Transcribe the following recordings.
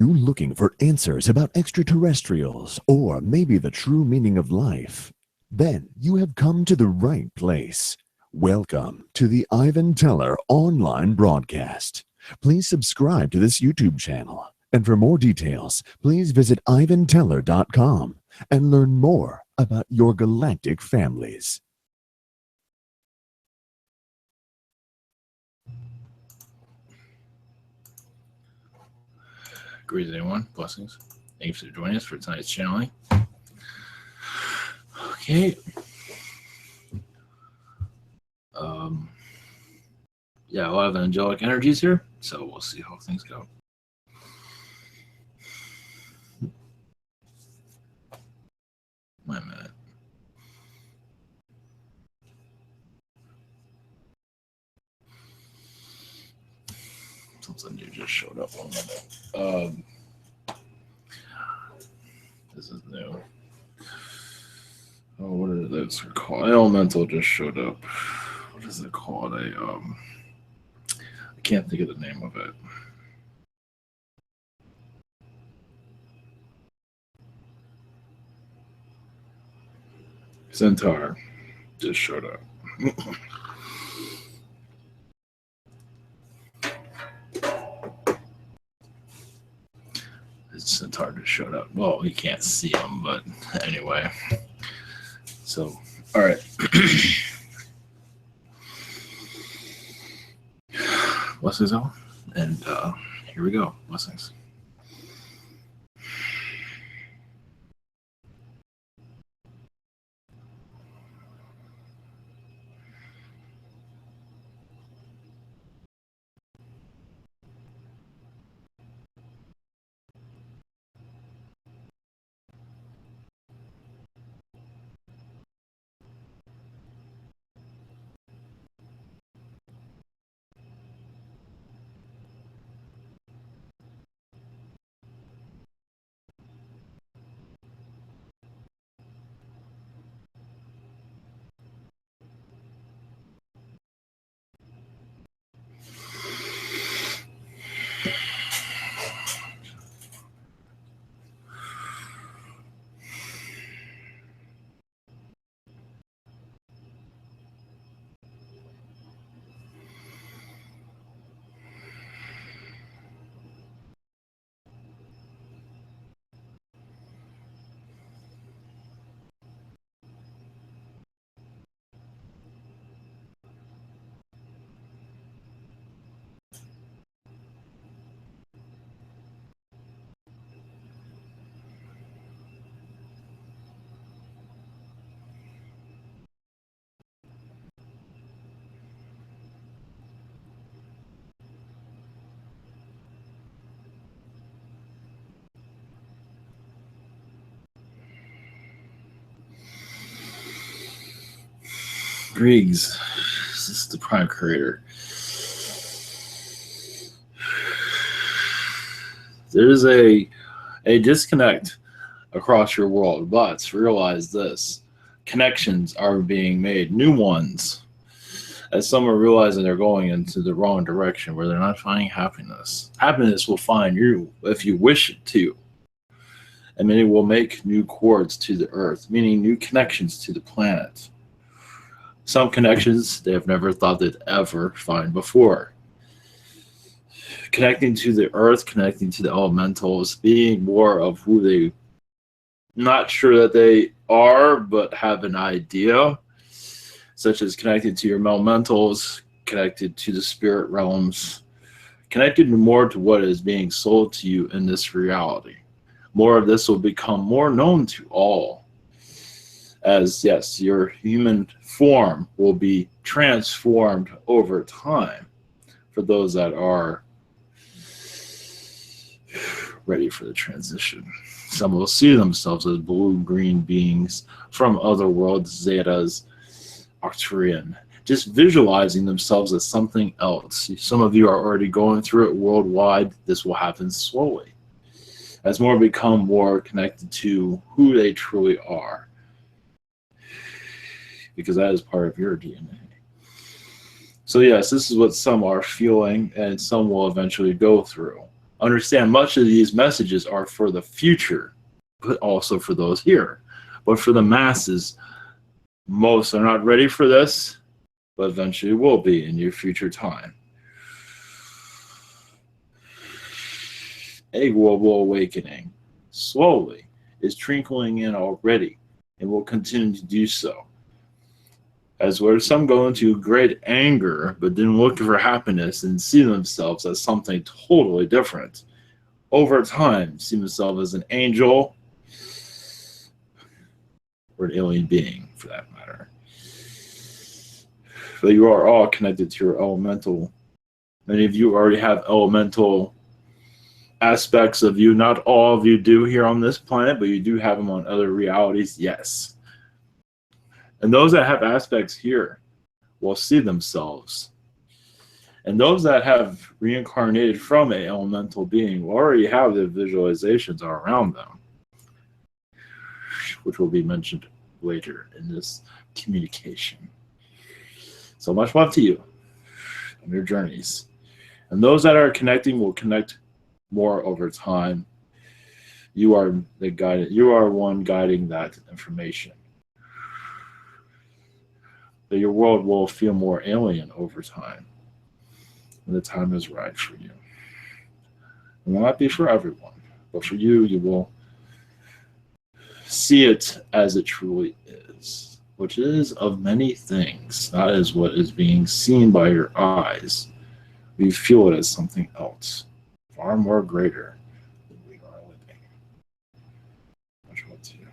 you looking for answers about extraterrestrials or maybe the true meaning of life? Then you have come to the right place. Welcome to the Ivan Teller online broadcast. Please subscribe to this YouTube channel. And for more details, please visit ivanteller.com and learn more about your galactic families. Greetings, everyone. Blessings. Thanks for joining us for tonight's channeling. Okay. Yeah, a lot of angelic energies here, so we'll see how things go. Wait a minute. Something new just showed up on minute. This is new. Oh, what is this called? Elemental just showed up. What is it called? I can't think of the name of it. Centaur just showed up. Centaur just showed up. Well, you can't see him, but anyway. So, all right. Blessings all. And here we go. Blessings. Griggs, this is the prime creator. There's a disconnect across your world, but realize this. Connections are being made, new ones, as some are realizing they're going into the wrong direction where they're not finding happiness. Happiness will find you if you wish it to. And many will make new cords to the earth, meaning new connections to the planet. Some connections they have never thought they'd ever find before. Connecting to the earth, connecting to the elementals, being more of who they, not sure that they are, but have an idea, such as connected to your elementals, connected to the spirit realms, connected more to what is being sold to you in this reality. More of this will become more known to all. As yes, your human form will be transformed over time for those that are ready for the transition. Some will see themselves as blue-green beings from other worlds, Zetas, Arcturian, just visualizing themselves as something else. Some of you are already going through it worldwide. This will happen slowly as more become more connected to who they truly are, because that is part of your DNA. So yes, this is what some are feeling and some will eventually go through. Understand much of these messages are for the future, but also for those here. But for the masses, most are not ready for this, but eventually will be in your future time. A global awakening, slowly, is trickling in already and will continue to do so. As where some go into great anger, but then look for happiness and see themselves as something totally different. Over time, see themselves as an angel or an alien being, for that matter. But you are all connected to your elemental. Many of you already have elemental aspects of you. Not all of you do here on this planet, but you do have them on other realities, yes. And those that have aspects here will see themselves. And those that have reincarnated from an elemental being will already have the visualizations around them, which will be mentioned later in this communication. So much love to you on your journeys. And those that are connecting will connect more over time. You are the guide. You are one guiding that information. That your world will feel more alien over time when the time is right for you. It will not be for everyone, but for you, you will see it as it truly is, which is of many things, not as what is being seen by your eyes. We feel it as something else, far more greater than we are living. Much love to you.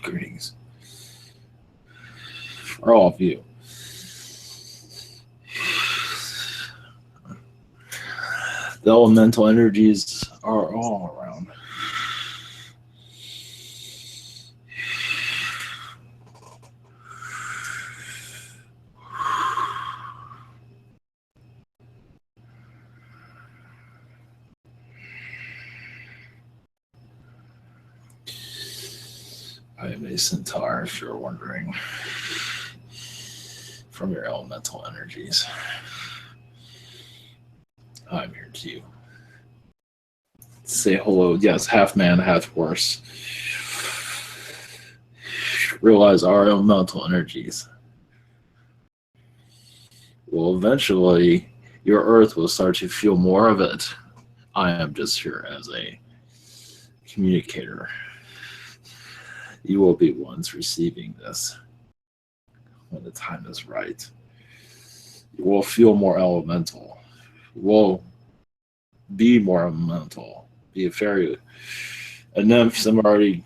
Greetings for all of you. The elemental energies are all around. I am a Centaur, if you're wondering, from your elemental energies. I'm here to say hello. Yes, half man, half horse. Realize our elemental energies. Well, eventually, your earth will start to feel more of it. I am just here as a communicator. You will be ones receiving this when the time is right. You will feel more elemental. You will be more elemental. Be a fairy. And then some are already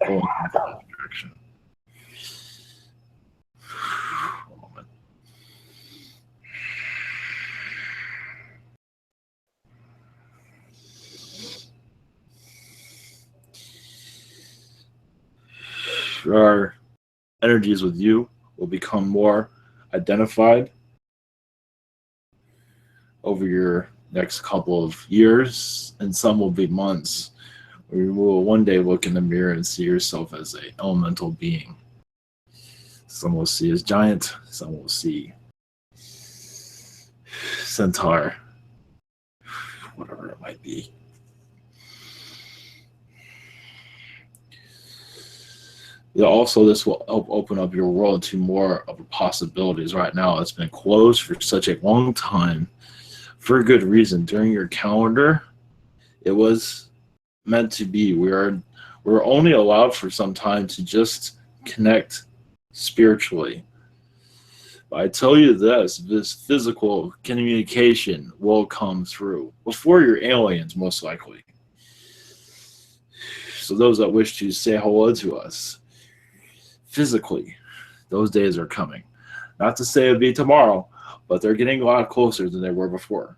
going in that direction. One moment. Our energies with you will become more identified over your next couple of years, and some will be months, where you will one day look in the mirror and see yourself as an elemental being. Some will see as giant. Some will see Centaur. Whatever it might be. Yeah, also, this will help open up your world to more of the possibilities. Right now, it's been closed for such a long time for a good reason. During your calendar, it was meant to be. We're only allowed for some time to just connect spiritually. But I tell you this physical communication will come through before your aliens, most likely. So those that wish to say hello to us physically, those days are coming. Not to say it'll be tomorrow, but they're getting a lot closer than they were before.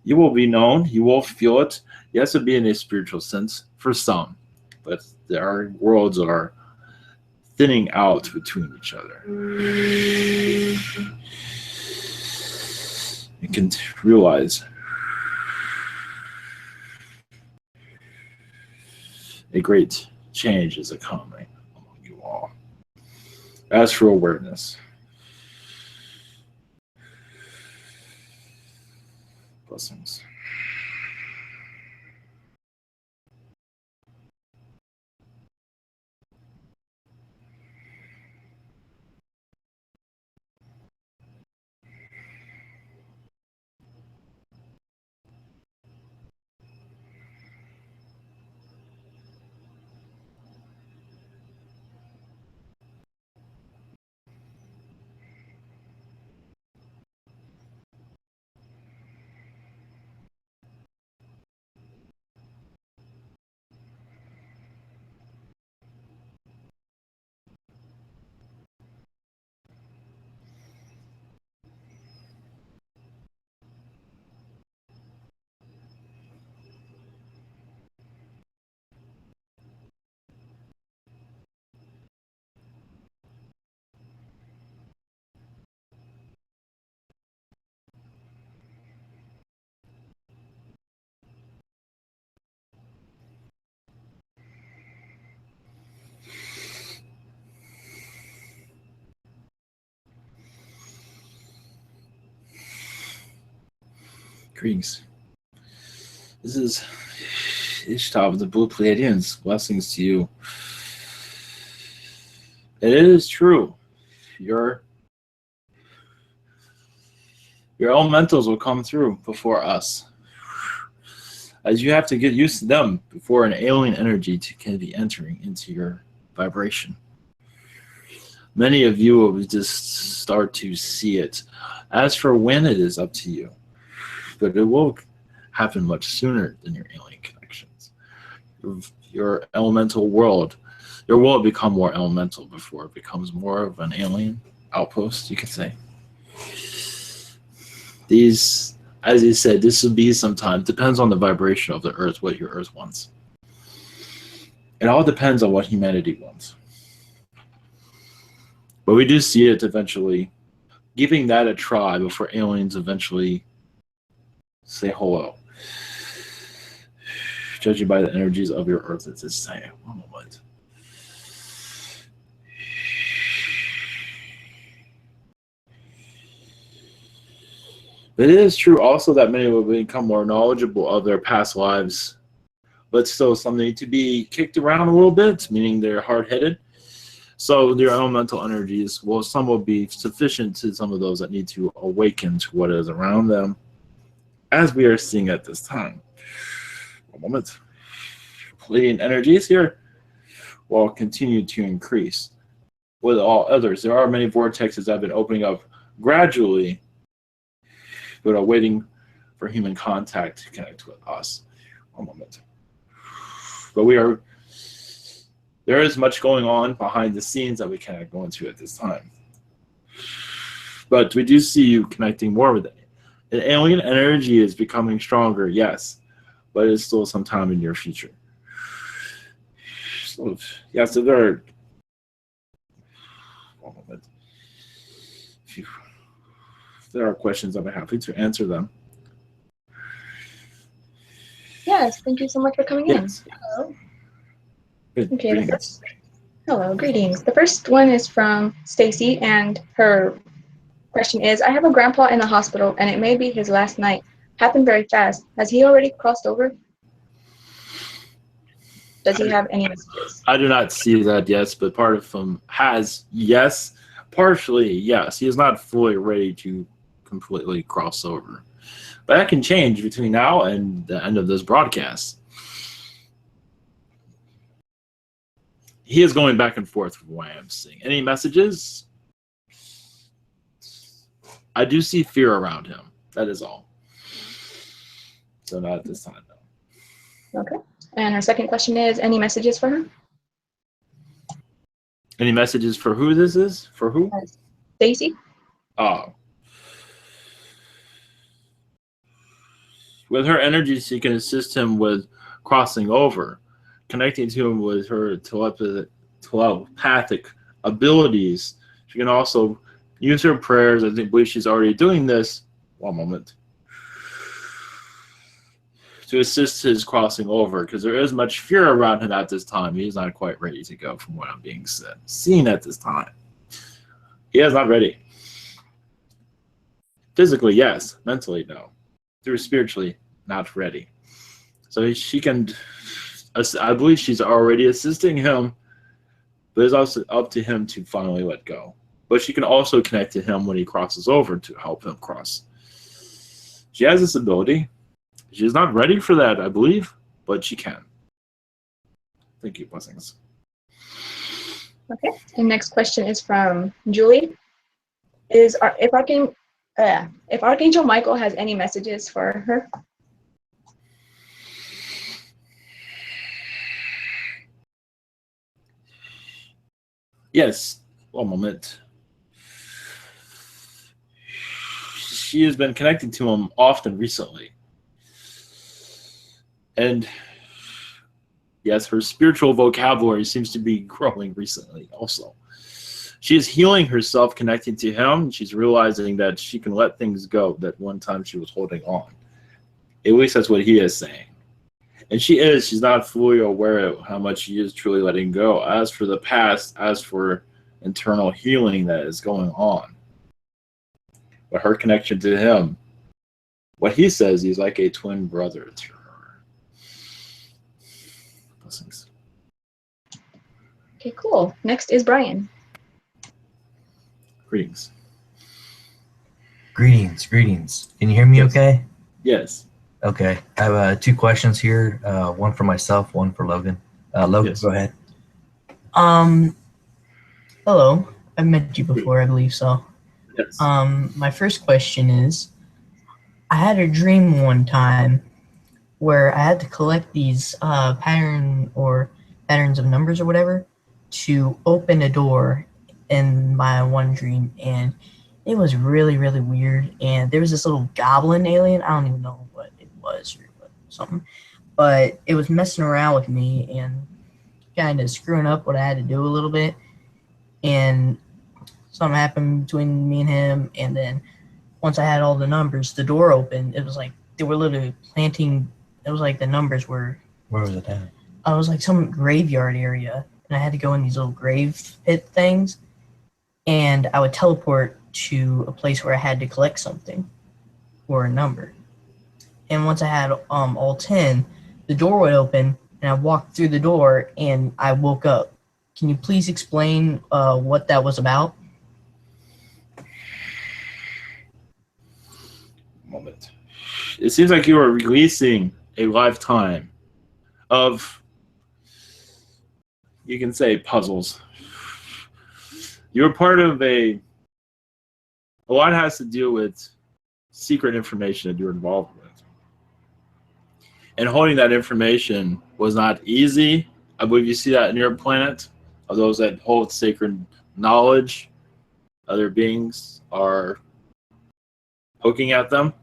You will be known, you will feel it. Yes, it'll be in a spiritual sense for some, but our worlds are thinning out between each other. You can realize a great change is coming among you all. As for awareness, blessings. Greetings. This is Ishta of the Blue Pleiadians. Blessings to you. It is true. Your elementals will come through before us, as you have to get used to them before an alien energy can be entering into your vibration. Many of you will just start to see it. As for when, it is up to you, but it will happen much sooner than your alien connections. Your elemental world, your world will become more elemental before it becomes more of an alien outpost, you could say. These, as you said, this will be sometime. Depends on the vibration of the earth, what your earth wants. It all depends on what humanity wants. But we do see it eventually, giving that a try before aliens eventually say hello. Judging by the energies of your earth at this time. One moment. But it is true also that many will become more knowledgeable of their past lives, but still some need to be kicked around a little bit, meaning they're hard-headed. So their elemental energies, well, some will be sufficient to some of those that need to awaken to what is around them, as we are seeing at this time. One moment. Pleiadian energies here will continue to increase with all others. There are many vortexes that have been opening up gradually, but are waiting for human contact to connect with us. One moment. But there is much going on behind the scenes that we cannot go into at this time. But we do see you connecting more with it. The alien energy is becoming stronger, yes, but it's still some time in your future. So, yeah, so there are questions, I'll be happy to answer them. Yes, thank you so much for coming Yes. in. Hello. Good. Okay, the first Hello, greetings. The first one is from Stacy, and her question is, I have a grandpa in the hospital, and it may be his last night. Happened very fast. Has he already crossed over? Does he have any messages? I do not see that yet, but part of him has yes, partially yes. He is not fully ready to completely cross over. But that can change between now and the end of this broadcast. He is going back and forth from what I am seeing. Any messages? I do see fear around him. That is all. So not at this time, no. Okay. And her second question is, any messages for her? Any messages for who this is? For who? Stacy. Oh. With her energy, she can assist him with crossing over, connecting to him with her telepathic abilities. She can also use her prayers. I believe she's already doing this. One moment. To assist his crossing over, because there is much fear around him at this time. He's not quite ready to go from what I'm being seen at this time. He is not ready. Physically, yes. Mentally, no. Through spiritually, not ready. So she can, I believe she's already assisting him, but it's also up to him to finally let go. But she can also connect to him when he crosses over to help him cross. She has this ability. She's not ready for that, I believe, but she can. Thank you. Blessings. Okay. And next question is from Julie. If Archangel Michael has any messages for her? Yes. One moment. She has been connecting to him often recently. And yes, her spiritual vocabulary seems to be growing recently also. She is healing herself, connecting to him. She's realizing that she can let things go that one time she was holding on. At least that's what he is saying. And she's not fully aware of how much she is truly letting go. As for the past, as for internal healing that is going on. But her connection to him, what he says, he's like a twin brother to her. Blessings. Okay, cool. Next is Brian. Greetings. Greetings. Can you hear me okay? Yes. Okay. I have two questions here, one for myself, one for Logan. Logan, Yes. Go ahead. Hello. I've met you before, I believe so. Yes. My first question is, I had a dream one time where I had to collect these patterns of numbers or whatever to open a door in my one dream, and it was really, really weird. And there was this little goblin alien. I don't even know what it was or something, but it was messing around with me and kind of screwing up what I had to do a little bit. And something happened between me and him, and then once I had all the numbers, the door opened. It was like they were literally planting. It was like the numbers were. Where was it at? I was like some graveyard area, and I had to go in these little grave pit things, and I would teleport to a place where I had to collect something or a number. And once I had all 10, the door would open, and I walked through the door, and I woke up. Can you please explain what that was about? Moment. It seems like you are releasing a lifetime of, you can say, puzzles. You're part of a lot has to do with secret information that you're involved with. And holding that information was not easy. I believe you see that in your planet, of those that hold sacred knowledge. Other beings are poking at them.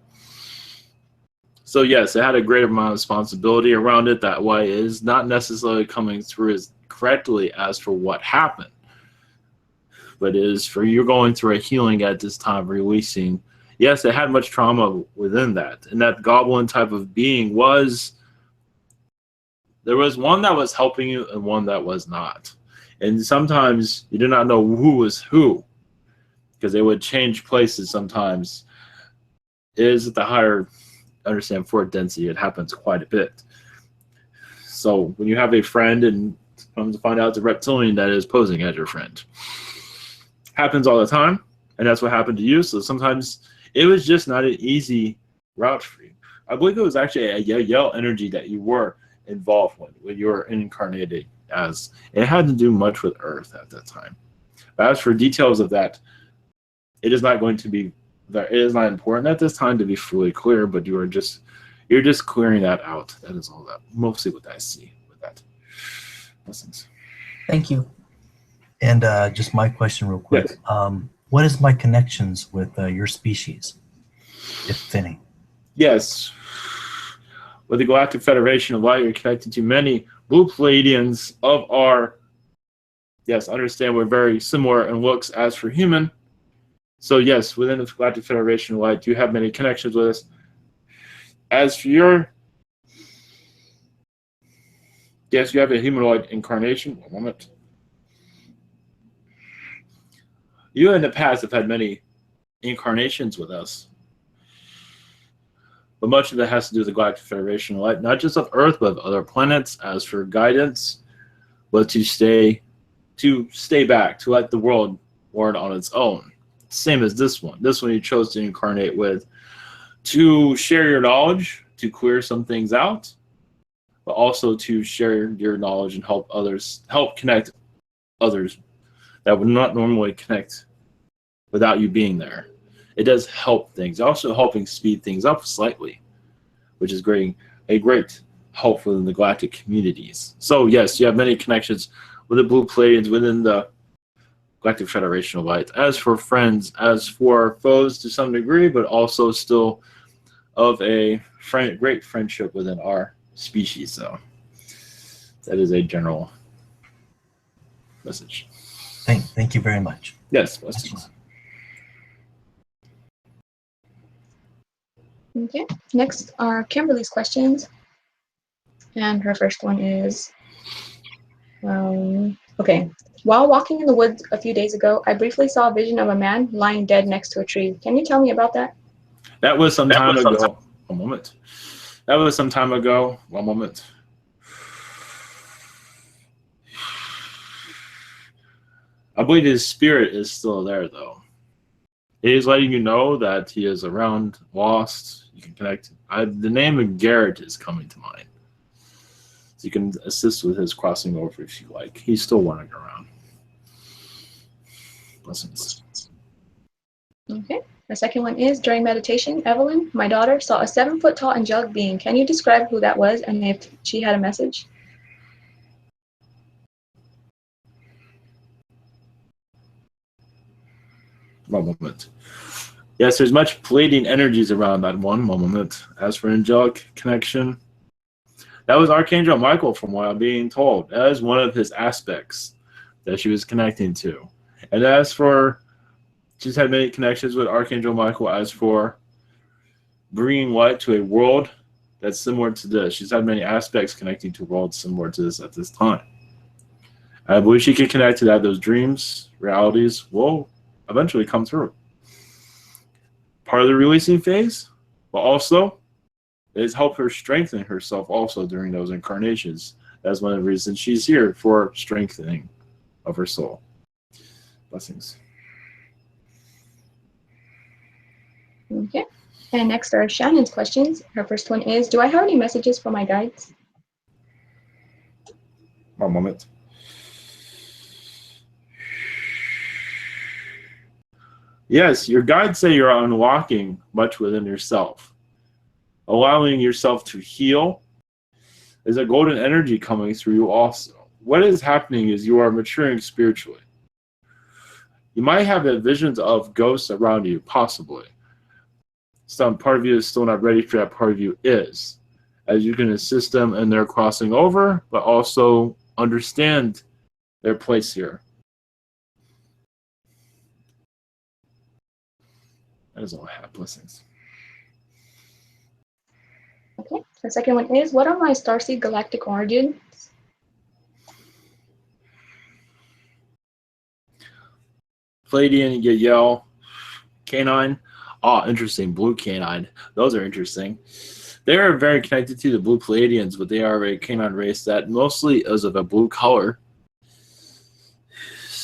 So yes, it had a great amount of responsibility around it. That why it is not necessarily coming through as correctly as for what happened. But it is for you going through a healing at this time, releasing. Yes, it had much trauma within that. And that goblin type of being there was one that was helping you and one that was not. And sometimes you do not know who was who, because they would change places sometimes. It is at the higher, understand, for density, it happens quite a bit. So when you have a friend and come to find out it's a reptilian that is posing as your friend, happens all the time, and that's what happened to you. So sometimes it was just not an easy route for you. I believe it was actually a Yael energy that you were involved with when you were incarnated as. It hadn't to do much with Earth at that time. But as for details of that, it is not going to be that. It is not important at this time to be fully clear, but you're just clearing that out. That is all that mostly what I see with that. Lessons. Thank you. And just my question real quick. Yes. What is my connections with your species, if any? Yes. With the Galactic Federation of Light, you're connected to many blue Pleiadians of our, yes, understand we're very similar in looks as for human. So yes, within the Galactic Federation of Light, you have many connections with us. As for your, yes, you have a humanoid incarnation. One moment. You in the past have had many incarnations with us. But much of it has to do with the Galactic Federation of Light, not just of Earth, but of other planets, as for guidance, but to stay back, to let the world learn on its own. Same as this one. This one you chose to incarnate with, to share your knowledge, to clear some things out, but also to share your knowledge and help others, help connect others that would not normally connect without you being there. It does help things. Also helping speed things up slightly, which is a great help within the galactic communities. So yes, you have many connections with the Blue Pleiadians within the Galactic Federation of Light. As for friends, as for foes to some degree, but also still of a great friendship within our species. So that is a general message. Thank you very much. Yes, blessings. Okay. Next are Kimberly's questions. And her first one is, okay. While walking in the woods a few days ago, I briefly saw a vision of a man lying dead next to a tree. Can you tell me about that? That was some time ago. One moment. That was some time ago. One moment. I believe his spirit is still there, though. He is letting you know that he is around, lost. You can connect. The name of Garrett is coming to mind. So you can assist with his crossing over if you like. He's still wandering around. Blessings. Okay. The second one is, during meditation, Evelyn, my daughter, saw a 7-foot tall angelic being. Can you describe who that was and if she had a message? One moment. Yes, there's much Pleiadian energies around that one moment. As for angelic connection, that was Archangel Michael, from what I'm being told. That is one of his aspects that she was connecting to. And as for, she's had many connections with Archangel Michael. As for bringing light to a world that's similar to this, she's had many aspects connecting to worlds similar to this at this time. I believe she can connect to that. Those dreams, realities will eventually come through. Part of the releasing phase, but also it has helped her strengthen herself also during those incarnations. That's one of the reasons she's here, for strengthening of her soul. Blessings. Okay. And next are Shannon's questions. Her first one is, do I have any messages for my guides? One moment. Yes, your guides say you're unlocking much within yourself. Allowing yourself to heal. There's a golden energy coming through you also. What is happening is you are maturing spiritually. You might have visions of ghosts around you, possibly. Some part of you is still not ready for that, part of you is. As you can assist them in their crossing over, but also understand their place here. That is all I have. Blessings. Okay. The second one is, what are my starseed galactic origins? Pleiadian, you get yellow. Canine. Oh, interesting. Blue canine. Those are interesting. They are very connected to the blue Pleiadians, but they are a canine race that mostly is of a blue color.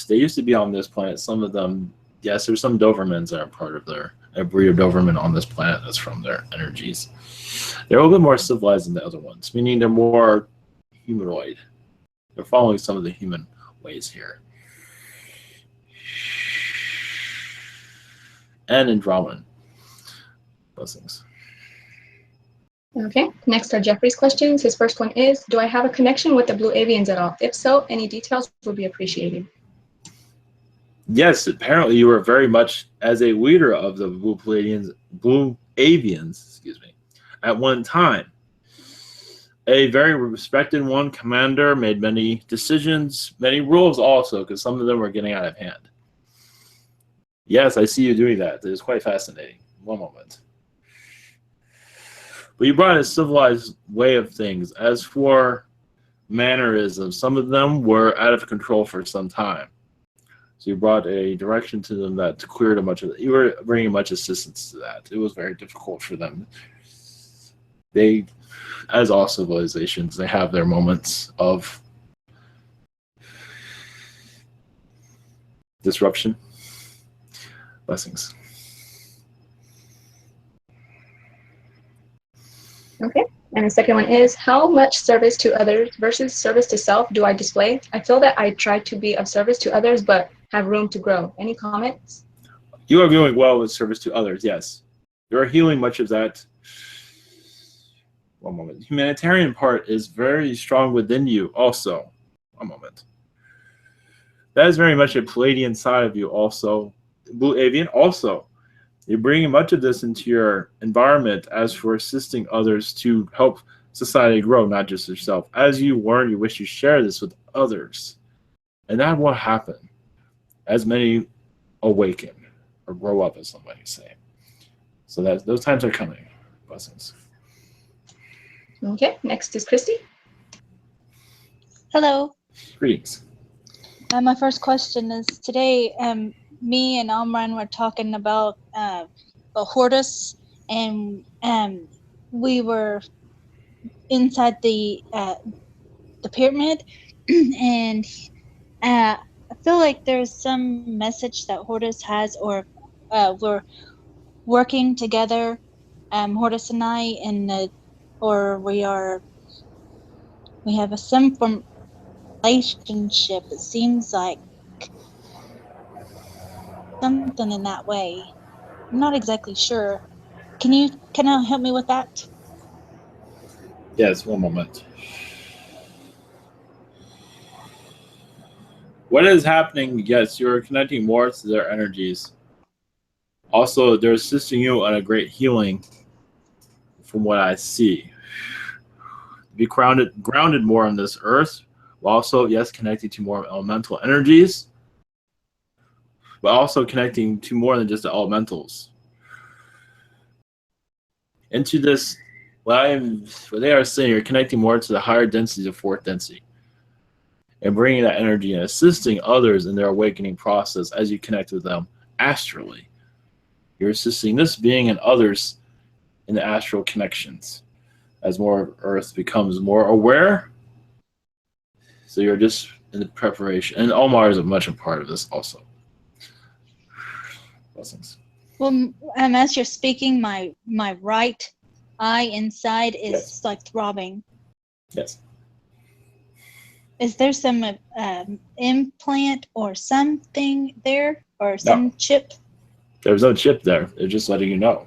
They used to be on this planet. Some of them, yes, there's some Dobermans that are part of a breed of Doberman on this planet that's from their energies. They're a little bit more civilized than the other ones, meaning they're more humanoid. They're following some of the human ways here. And Andromedan. Blessings. Okay, next are Jeffrey's questions. His first one is, do I have a connection with the Blue Avians at all? If so, any details would be appreciated. Yes, apparently you were very much as a leader of the Blue Avians, excuse me, at one time. A very respected one, commander, made many decisions, many rules also, because some of them were getting out of hand. Yes, I see you doing that. It is quite fascinating. One moment. But you brought a civilized way of things. As for mannerisms, some of them were out of control for some time. So you brought a direction to them that cleared much of it. You were bringing much assistance to that. It was very difficult for them. They, as all civilizations, they have their moments of disruption. Blessings. Okay, and the second one is, how much service to others versus service to self do I display? I feel that I try to be of service to others, but have room to grow. Any comments? You are doing well with service to others, yes. You are healing much of that. One moment. The humanitarian part is very strong within you also. One moment. That is very much a Pleiadian side of you also. Blue Avian also. You're bringing much of this into your environment as for assisting others to help society grow, not just yourself. As you learn, you wish you share this with others. And that will happen as many awaken or grow up, as somebody say. So that those times are coming. Blessings. Okay, next is Christy. Hello. Greetings. My first question is today, me and Amran were talking about Hortus, and we were inside the pyramid, and I feel like there's some message that Hortus has, or we're working together, Hortus and I, or we have a some form relationship. It seems like something in that way. I'm not exactly sure. Can you help me with that? Yes, one moment. What is happening? Yes, you're connecting more to their energies. Also, they're assisting you on a great healing from what I see. Be grounded more on this earth, while also, yes, connecting to more elemental energies, but also connecting to more than just the elementals. Into this, what they are saying, you're connecting more to the higher densities of fourth density and bringing that energy and assisting others in their awakening process as you connect with them astrally. You're assisting this being and others in the astral connections as more of Earth becomes more aware. So you're just in the preparation. And Omar is much a part of this also. Blessings. Well, as you're speaking, my right eye inside is Yes. like throbbing. Yes. Is there some implant or something there, or some chip? There's no chip there. They're just letting you know.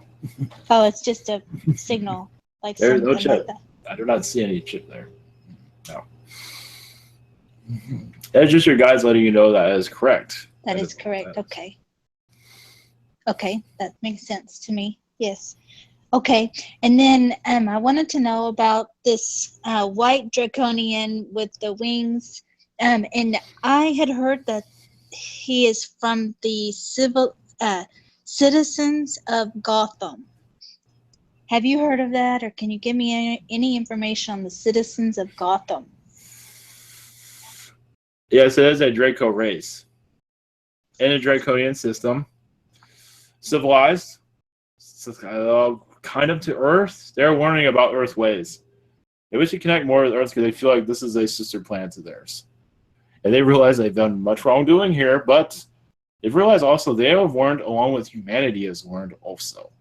Oh, it's just a signal, like There's something no chip. like that. I do not see any chip there. No. That's just your guys letting you know that is correct. That is correct. Okay. Okay, that makes sense to me. Yes. Okay, and then I wanted to know about this white draconian with the wings, and I had heard that he is from the citizens of Gotham. Have you heard of that, or can you give me any information on the citizens of Gotham? Yes, it is a Draco race. in a draconian system, civilized, kind of to Earth. They're learning about Earth ways. They wish to connect more with Earth because they feel like this is a sister planet of theirs. And they realize they've done much wrongdoing here, but they've realized also they have learned along with humanity has learned also.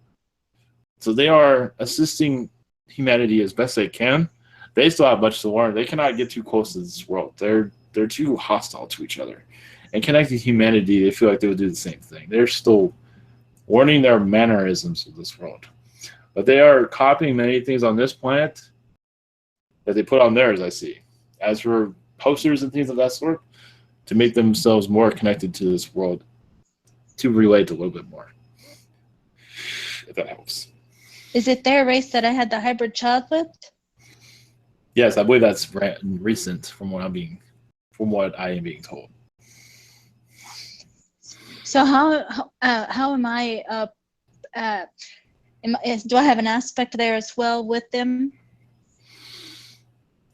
So they are assisting humanity as best they can. They still have much to learn. They cannot get too close to this world. They're too hostile to each other. And connecting humanity, they feel like they would do the same thing. They're still learning their mannerisms of this world. But they are copying many things on this planet that they put on theirs, I see. As for posters and things of that sort, to make themselves more connected to this world, to relate a little bit more. If that helps. Is it their race that I had the hybrid child with? Yes, I believe that's recent from what I am being told. So how am I? Do I have an aspect there as well with them?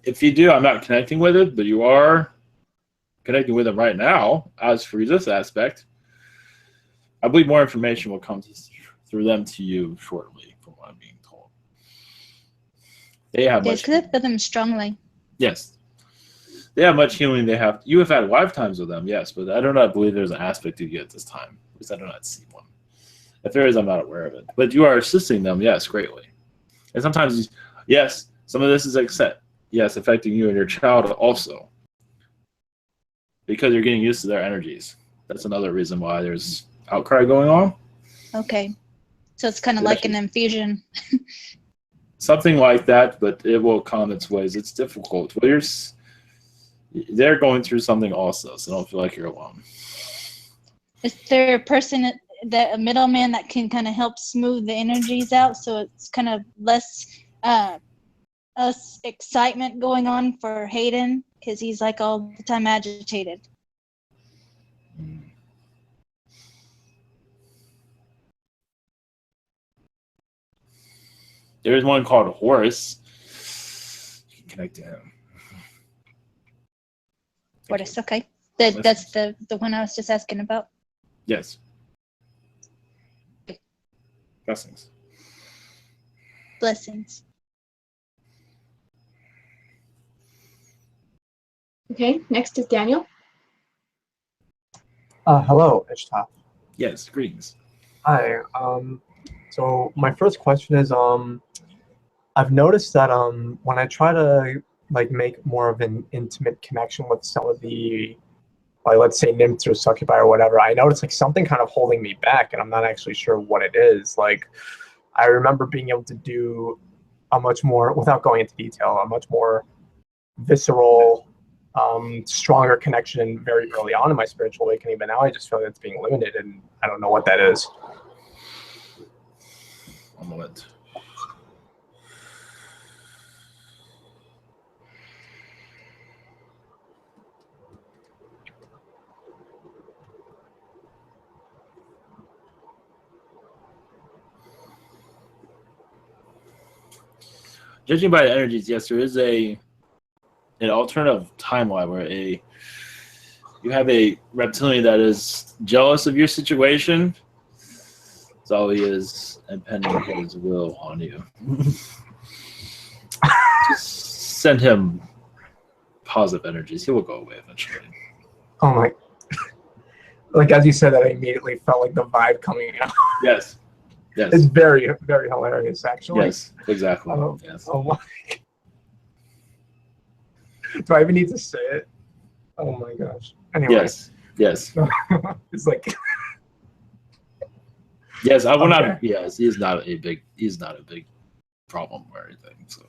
If you do, I'm not connecting with it, but you are connecting with them right now. As for this aspect, I believe more information will come through them to you shortly, from what I'm being told. They have much. Connect with them strongly. Yes, they have much healing. You have had lifetimes with them, yes, but I do not believe there's an aspect you get at this time, because I do not see one. If there is, I'm not aware of it. But you are assisting them, yes, greatly. And sometimes, yes, some of this is affecting you and your child also, because you're getting used to their energies. That's another reason why there's outcry going on. Okay, so it's kind of like an infusion. Something like that, but it will come its ways. It's difficult. But they're going through something also, so don't feel like you're alone. Is there a person, a middleman that can kind of help smooth the energies out, so it's kind of less excitement going on for Hayden, because he's like all the time agitated? There's one called Horus. You can connect to him. Horus, okay. That's the one I was just asking about. Yes. Blessings. Blessings. Okay, next is Daniel. Hello, Ishta. Yes, greetings. Hi. So my first question is, I've noticed that when I try to make more of an intimate connection with some of the, let's say nymphs or succubi or whatever, I notice something kind of holding me back, and I'm not actually sure what it is. I remember being able to do a much more, without going into detail, a much more visceral, stronger connection very early on in my spiritual awakening, but now I just feel like it's being limited, and I don't know what that is. One moment. Judging by the energies, yes, there is an alternative timeline where you have a reptilian that is jealous of your situation. So he is impending his will on you. Just send him positive energies. He will go away eventually. Oh my! As you said that, I immediately felt the vibe coming out. Yes. Yes. It's very, very hilarious, actually. Yes, exactly. Yes. Oh my! Do I even need to say it? Oh my gosh! Anyway. Yes. Yes. It's Yes, I will okay. not. Yes, he's not a big problem or anything. So.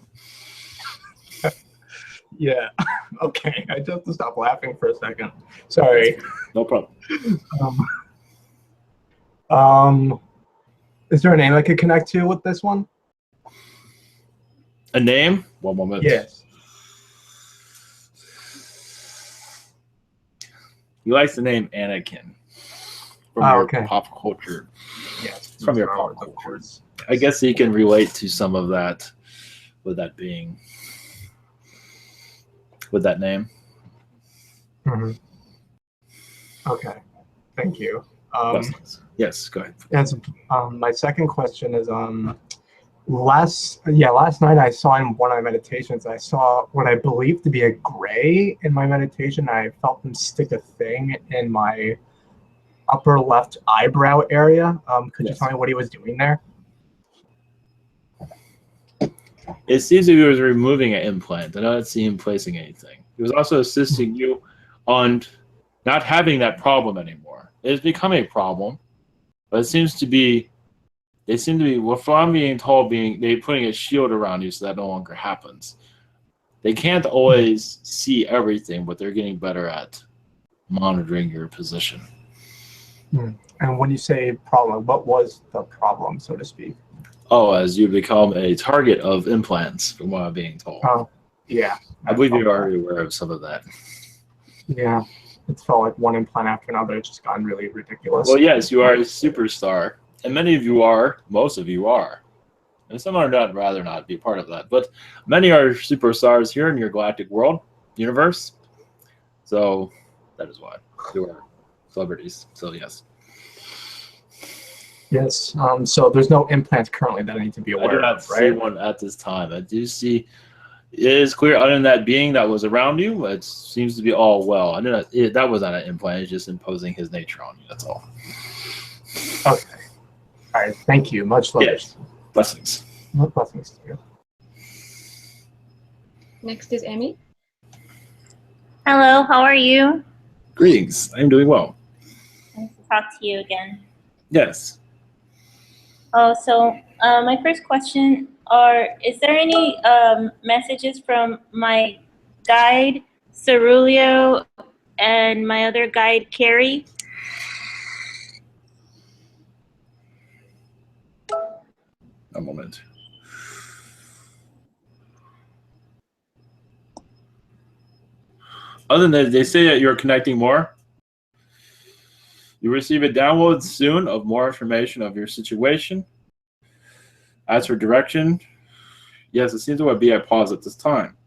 Yeah. Okay. I just have to stop laughing for a second. Sorry. No problem. Is there a name I could connect to with this one? A name? One moment. Yes. He likes the name Anakin. From your pop culture. Yes. From your pop culture. I guess he can relate to some of that with that being. With that name. Mm-hmm. Okay. Thank you. Yes, go ahead. As my second question is last night I saw in one of my meditations, I saw what I believe to be a gray in my meditation. I felt them stick a thing in my upper left eyebrow area. Could you tell me what he was doing there? It seems that he was removing an implant. I don't see him placing anything. He was also assisting you on not having that problem anymore. It has become a problem, but it seems to be, well, from what I'm being told, they're putting a shield around you so that no longer happens. They can't always see everything, but they're getting better at monitoring your position. And when you say problem, what was the problem, so to speak? Oh, as you become a target of implants, from what I'm being told. Oh, yeah. I believe you're already aware of some of that. Yeah. It felt like one implant after another. It's just gotten really ridiculous. Well, yes, you are a superstar, and many of you are. Most of you are. And some are not, rather not be part of that. But many are superstars here in your galactic world, universe. So that is why you are celebrities. So yes. Yes. So there's no implants currently that I need to be aware of, right? I do not see one at this time. I do see. It is clear, other than that being that was around you, it seems to be all well. I know that was not an implant. It's just imposing his nature on you. That's all. Okay. All right. Thank you. Much love. Yes. Blessings. Blessings to you. Next is Emmy. Hello, how are you? Greetings. I'm doing well. Nice to talk to you again. Yes. Oh, so my first question is there any messages from my guide, Cerulio, and my other guide, Carrie? A moment. Other than that, they say that you're connecting more. You receive a download soon of more information of your situation. As for direction, yes, it seems to be a pause at this time,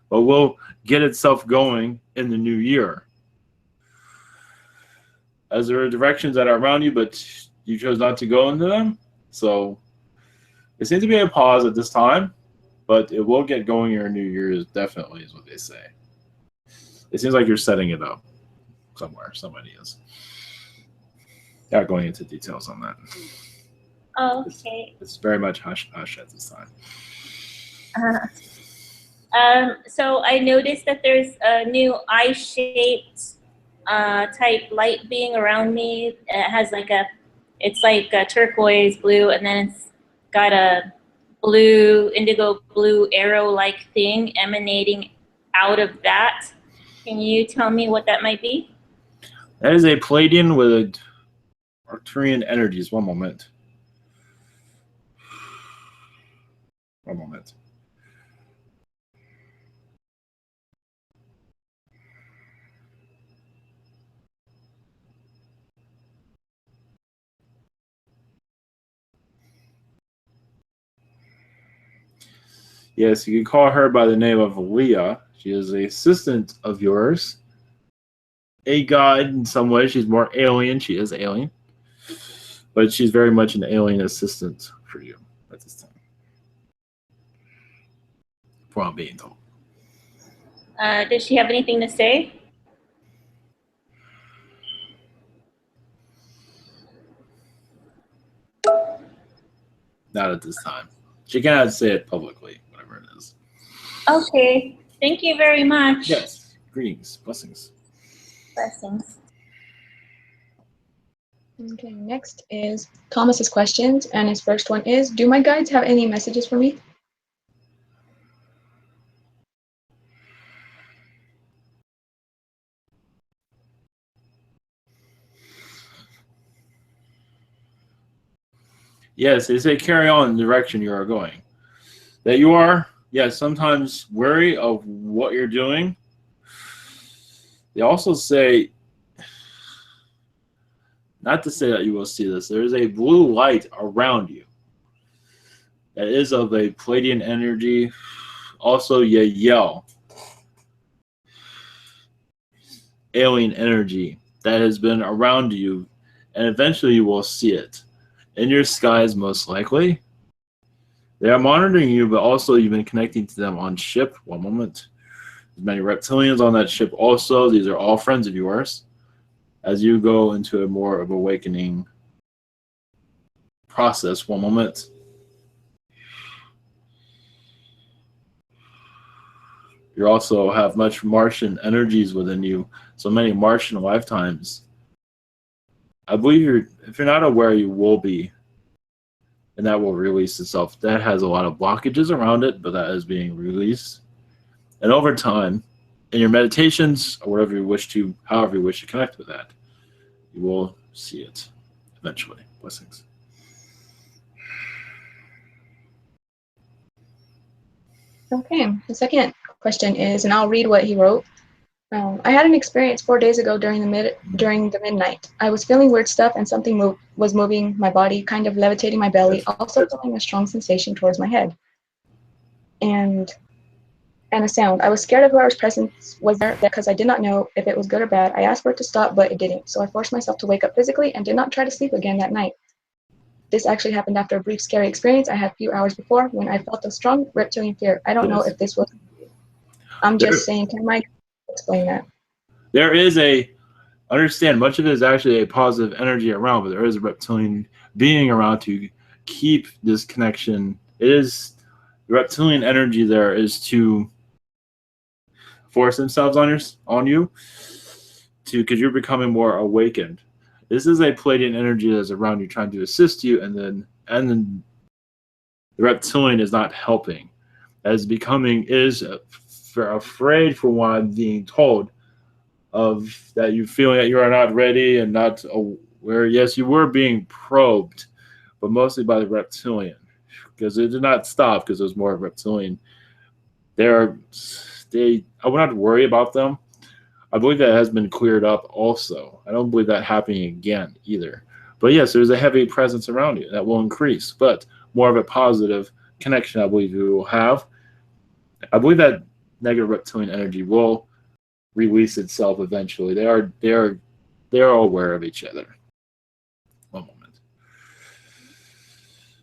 but will get itself going in the new year. As there are directions that are around you, but you chose not to go into them, so it seems to be a pause at this time, but it will get going in your new year, definitely, is what they say. It seems like you're setting it up somewhere. Somebody is. Not going into details on that. Oh, okay. It's very much hush-hush at this time. So I noticed that there's a new eye-shaped type light being around me. It has it's like a turquoise blue, and then it's got a indigo blue arrow-like thing emanating out of that. Can you tell me what that might be? That is a Pleiadian with Arcturian energies. One moment. One moment. Yes, you can call her by the name of Leah. She is an assistant of yours. A guide in some ways. She's more alien. She is alien. But she's very much an alien assistant for you at this time. From what I'm being told. Does she have anything to say? Not at this time. She cannot say it publicly, whatever it is. Okay. Thank you very much. Yes. Greetings. Blessings. Blessings. Okay, next is Thomas's questions, and his first one is, do my guides have any messages for me? Yes, they say carry on in the direction you are going. That you are, yes, sometimes wary of what you're doing. They also say, not to say that you will see this, there is a blue light around you that is of a Pleiadian energy. Also, yell. Alien energy that has been around you, and eventually you will see it in your skies, most likely. They are monitoring you, but also you've been connecting to them on ship. One moment. There's many reptilians on that ship also. These are all friends of yours. As you go into a more of awakening process. One moment. You also have much Martian energies within you. So many Martian lifetimes. I believe if you're not aware, you will be. And that will release itself. That has a lot of blockages around it, but that is being released. And over time, in your meditations, or whatever you wish to, however you wish to connect with that, you will see it eventually. Blessings. Okay, the second question is, and I'll read what he wrote. I had an experience 4 days ago during the midnight. I was feeling weird stuff, and something was moving my body, kind of levitating my belly, also feeling a strong sensation towards my head. And a sound. I was scared of whoever's presence was there because I did not know if it was good or bad. I asked for it to stop, but it didn't. So I forced myself to wake up physically and did not try to sleep again that night. This actually happened after a brief scary experience I had a few hours before when I felt a strong reptilian fear. I don't know if this was... I'm just saying, can Mike explain that? There is understand much of it is actually a positive energy around, but there is a reptilian being around to keep this connection. It is the reptilian energy there is to force themselves on you because you're becoming more awakened. This is a Pleiadian energy that's around you trying to assist you, and then the reptilian is not helping. As becoming is afraid for what I'm being told of that you feeling that you are not ready and not aware. Yes, you were being probed, but mostly by the reptilian because it did not stop because it was more reptilian. I would not worry about them. I believe that has been cleared up also. I don't believe that happening again either. But yes, there's a heavy presence around you that will increase, but more of a positive connection I believe you will have. I believe that negative reptilian energy will release itself eventually. They are aware of each other. One moment.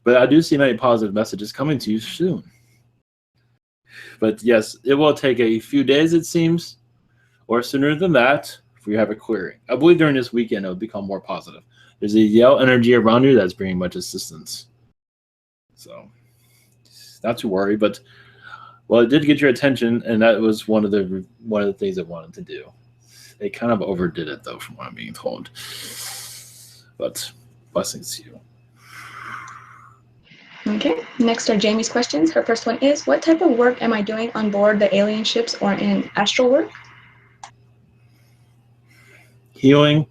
But I do see many positive messages coming to you soon. But yes, it will take a few days, it seems, or sooner than that, if we have a query. I believe during this weekend it will become more positive. There's a yell energy around you that's bringing much assistance. So, not to worry, but well, it did get your attention, and that was one of the things I wanted to do. They kind of overdid it, though, from what I'm being told. But blessings to you. Okay, next are Jamie's questions. Her first one is, what type of work am I doing on board the alien ships or in astral work? Healing.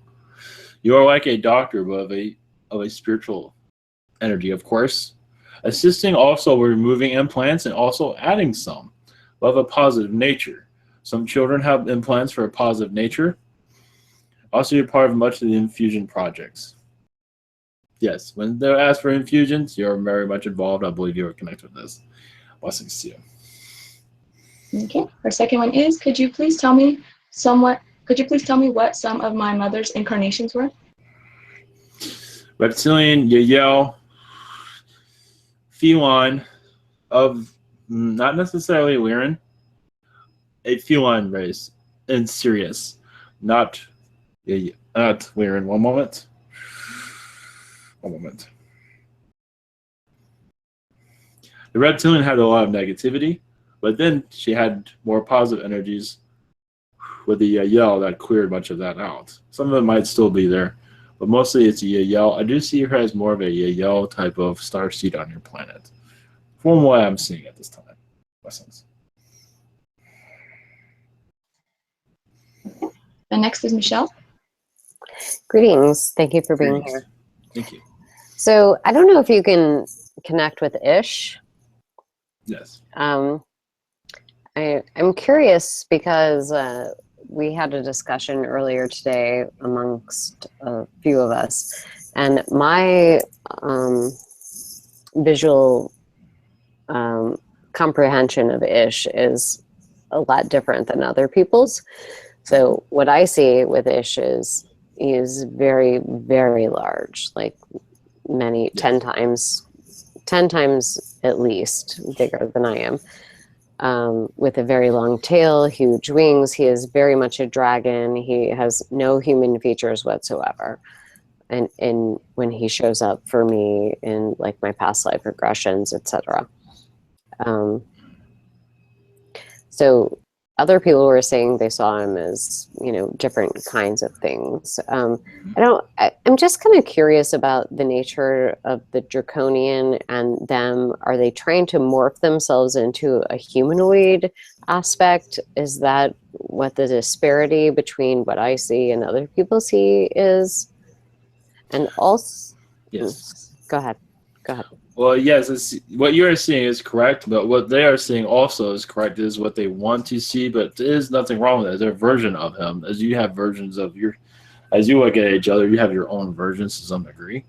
You are like a doctor, but of a spiritual energy, of course. Assisting also with removing implants and also adding some of a positive nature. Some children have implants for a positive nature. Also, you're part of much of the infusion projects. Yes, when they're asked for infusions, you're very much involved. I believe you are connected with this. Blessings to you. Okay. Our second one is, could you please tell me what some of my mother's incarnations were? Reptilian, Yael, feline of not necessarily Lyran, a feline race in Sirius, not Lyran. One moment. The reptilian had a lot of negativity, but then she had more positive energies with the Yael that cleared much of that out. Some of it might still be there, but mostly it's a Yael. I do see her as more of a Yael type of star seed on your planet, from what I'm seeing at this time. Blessings. The next is Michelle. Greetings. Thank you for being here. Thank you. So I don't know if you can connect with Ish. Yes. I'm curious because we had a discussion earlier today amongst a few of us, and my visual comprehension of Ish is a lot different than other people's. So what I see with Ish is He is very, very large, like many, 10 times at least bigger than I am, with a very long tail, huge wings. He is very much a dragon. He has no human features whatsoever. And when he shows up for me in like my past life regressions, etc. So other people were saying they saw him as, you know, different kinds of things. I'm just kind of curious about the nature of the draconian and them. Are they trying to morph themselves into a humanoid aspect? Is that what the disparity between what I see and other people see is? And also, Yes. Go ahead. Well, yes, what you're seeing is correct, but what they are seeing also is correct. Is what they want to see, but there is nothing wrong with that. Their version of him, as you have versions of as you look at each other, you have your own versions to some degree.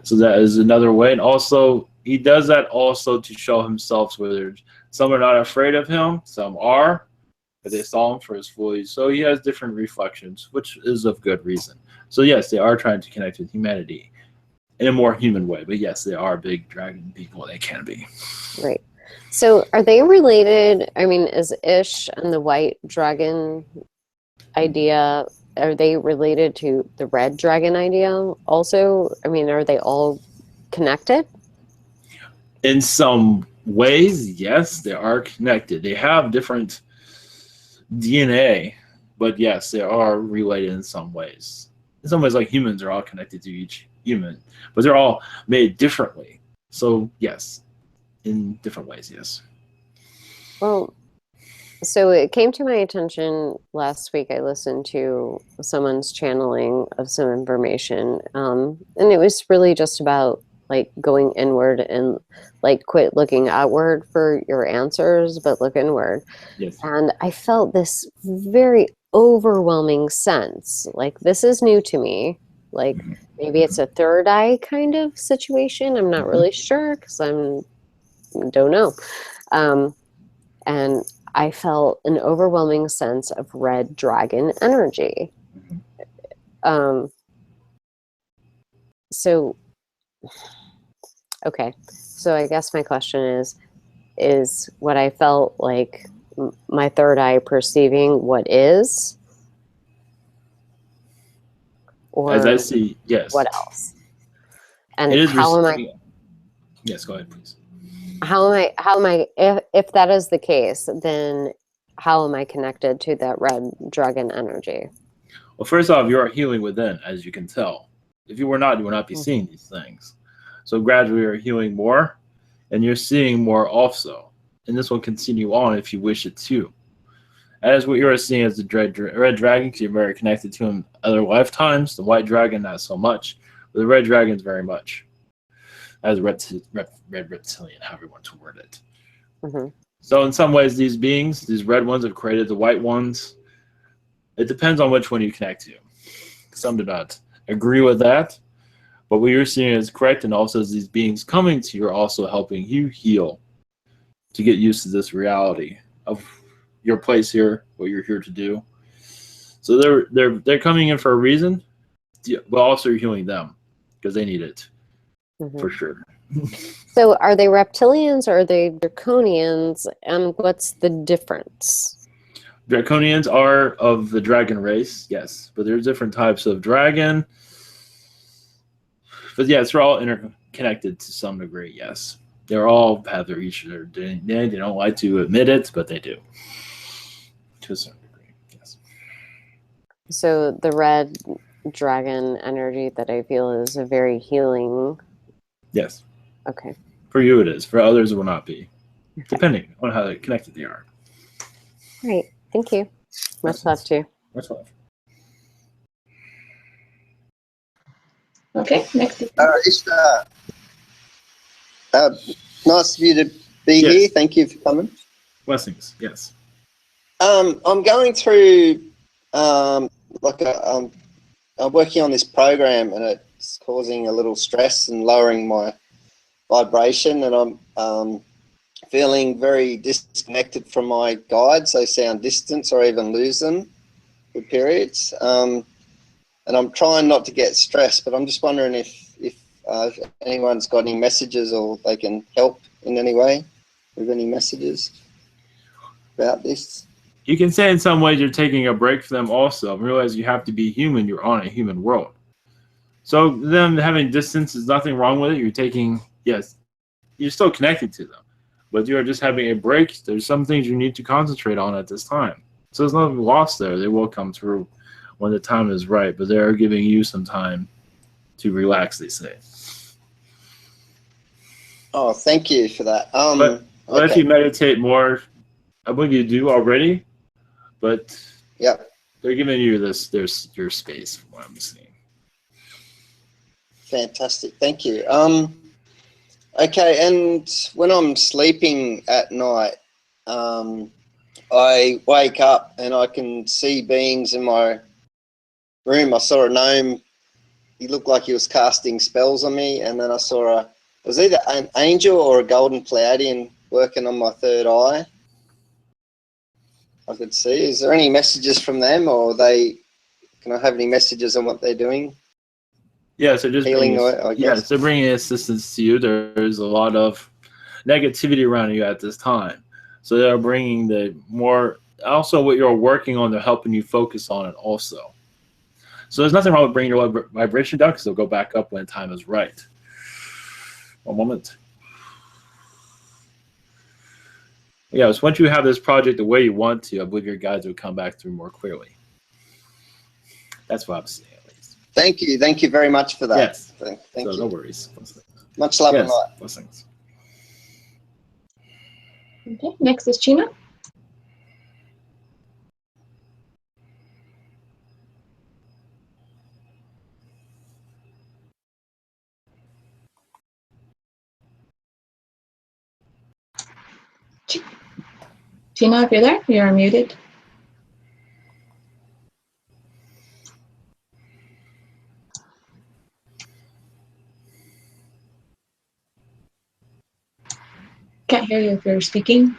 So that is another way. And also, he does that also to show himself, whether some are not afraid of him, some are, but they saw him for his fully. So he has different reflections, which is of good reason. So yes, they are trying to connect with humanity in a more human way. But yes, they are big dragon people. They can be. Right. So are they related? I mean, is Ish and the white dragon idea, are they related to the red dragon idea also? I mean, are they all connected? In some ways, yes, they are connected. They have different DNA, but yes, they are related in some ways. In some ways, like humans are all connected to each human, but they're all made differently. So yes, in different ways, yes. Well, so it came to my attention last week. I listened to someone's channeling of some information, and it was really just about like going inward and like quit looking outward for your answers, but look inward. Yes. And I felt this very overwhelming sense, like this is new to me. Like maybe it's a third eye kind of situation. I'm not really sure because don't know. And I felt an overwhelming sense of red dragon energy. So, okay. So I guess my question is what I felt like my third eye perceiving what is? Or as I see, yes. What else? And it is how am I? Yes, go ahead, please. How am I? If that is the case, then how am I connected to that red dragon energy? Well, first off, you are healing within, as you can tell. If you were not, you would not be seeing these things. So gradually, you're healing more, and you're seeing more also. And this will continue on if you wish it to. As what you're seeing as the red dragon, because you're very connected to him other lifetimes. The white dragon, not so much. But the red dragon is very much. As red reptilian, however you want to word it. So in some ways, these beings, these red ones have created the white ones. It depends on which one you connect to. Some do not agree with that. But what you're seeing is correct, and also as these beings coming to you are also helping you heal to get used to this reality of your place here, what you're here to do. So they're coming in for a reason, but also you're healing them because they need it for sure. So are they reptilians or are they draconians, and what's the difference? Draconians are of the dragon race, yes, but there's different types of dragon. But yes, they're all interconnected to some degree, yes. They all have their each their DNA. They don't like to admit it, but they do. To a certain degree, yes. So the red dragon energy that I feel is a very healing. Yes. Okay. For you it is. For others it will not be. Okay. Depending on how connected they are. Great. Thank you. Much love to you. Much love. Okay, next. Ishta. Nice of you to be here. Thank you for coming. Blessings, yes. I'm going through, I'm working on this program, and it's causing a little stress and lowering my vibration, and I'm feeling very disconnected from my guides. They sound distant or even lose them for periods. And and I'm trying not to get stressed, but I'm just wondering if anyone's got any messages or they can help in any way with any messages about this. You can say in some ways you're taking a break from them also. Realize you have to be human. You're on a human world. So them having distance is nothing wrong with it. You're taking, yes, you're still connected to them, but you're just having a break. There's some things you need to concentrate on at this time. So there's nothing lost there. They will come through when the time is right, but they are giving you some time to relax, they say. Oh, thank you for that. But if you meditate more, I believe you do already, but they're giving you your space from what I'm seeing. Fantastic, thank you. Okay, and when I'm sleeping at night, I wake up and I can see beings in my room. I saw a gnome. He looked like he was casting spells on me, and then I saw it was either an angel or a golden Pleiadian working on my third eye. I could see. Is there any messages from them, or can I have any messages on what they're doing? Yeah, so just healing, I guess. Yes, they're bringing assistance to you. There's a lot of negativity around you at this time. So they're bringing the more, also what you're working on, they're helping you focus on it also. So there's nothing wrong with bringing your vibration down, because they'll go back up when time is right. One moment. Yeah, so once you have this project the way you want to, I believe your guides will come back through more clearly. That's what I'm saying. Thank you very much for that. Yes. Thank so you. No worries. Much love and yes. light. Blessings. Okay, next is China. China, if you're there, you're muted. Can't hear you if you're speaking.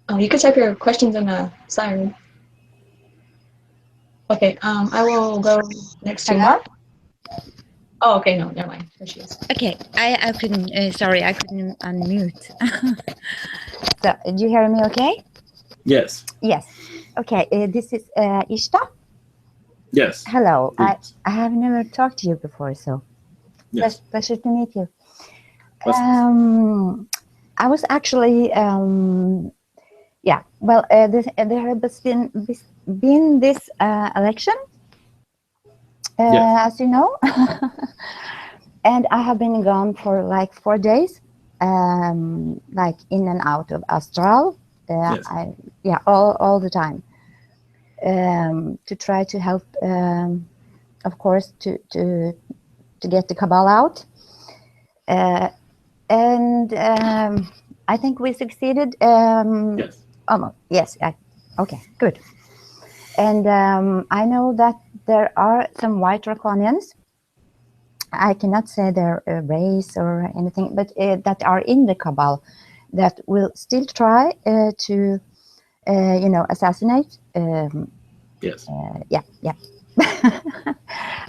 Oh, you can type your questions in the siren. Okay, I will go next to Mark. Oh, okay, no, never mind. There she is. Okay, I couldn't, sorry, I couldn't unmute. So, do you hear me okay? Yes. Yes. Okay, this is Ishta. Yes. Hello, I have never talked to you before, so yes. pleasure to meet you. I was actually, yeah, well, there has been this election, as you know, and I have been gone for like 4 days, like in and out of astral, all the time, to try to help, of course, to get the cabal out. And I think we succeeded. Yes. Almost. Yes. Okay. Good. And I know that there are some white draconians. I cannot say their race or anything, but that are in the cabal that will still try to, assassinate. Yes. Yeah.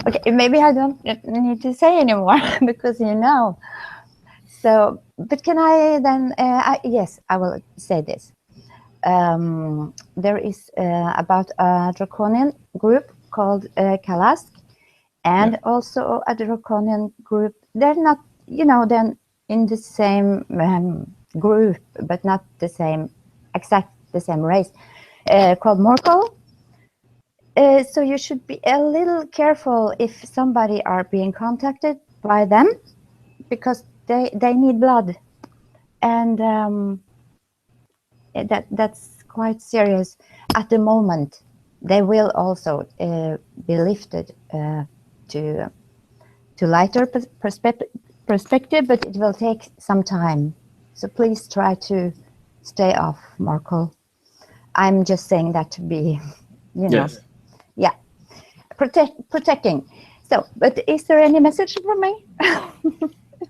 Okay. Maybe I don't need to say anymore because you know. So, but can I then, yes, I will say this. There is about a draconian group called Kalask, and also a draconian group. They're not, then in the same group, but not the same, the same race, called Morkel. So you should be a little careful if somebody are being contacted by them, because they need blood, and that's quite serious at the moment. They will also be lifted to lighter perspective, but it will take some time. So please try to stay off, Marco. I'm just saying that to be, protecting. So, but is there any message from me?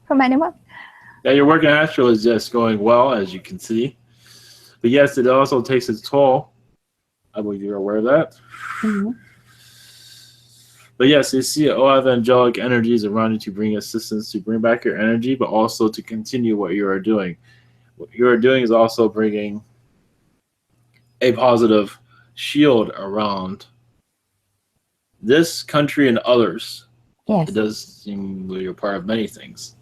From anyone? Yeah, your work in astral is just going well, as you can see. But yes, it also takes its toll. I believe you're aware of that. Mhm. But yes, you see all of angelic energies around you to bring assistance, to bring back your energy, but also to continue what you are doing. What you are doing is also bringing a positive shield around this country and others. Yes. It does seem that you're part of many things.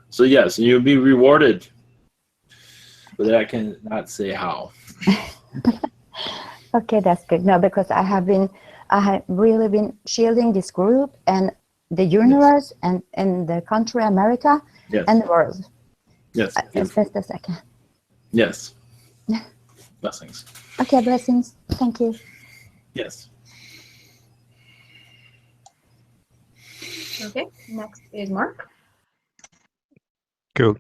So yes, and you'll be rewarded, but I cannot say how. Okay, that's good. No, because I have really been shielding this group and the universe and the country America Yes. and the world Yes. as Beautiful. best as I can. Yes. Blessings. Okay, blessings. Thank you. Yes. Okay, next is Mark. Cool.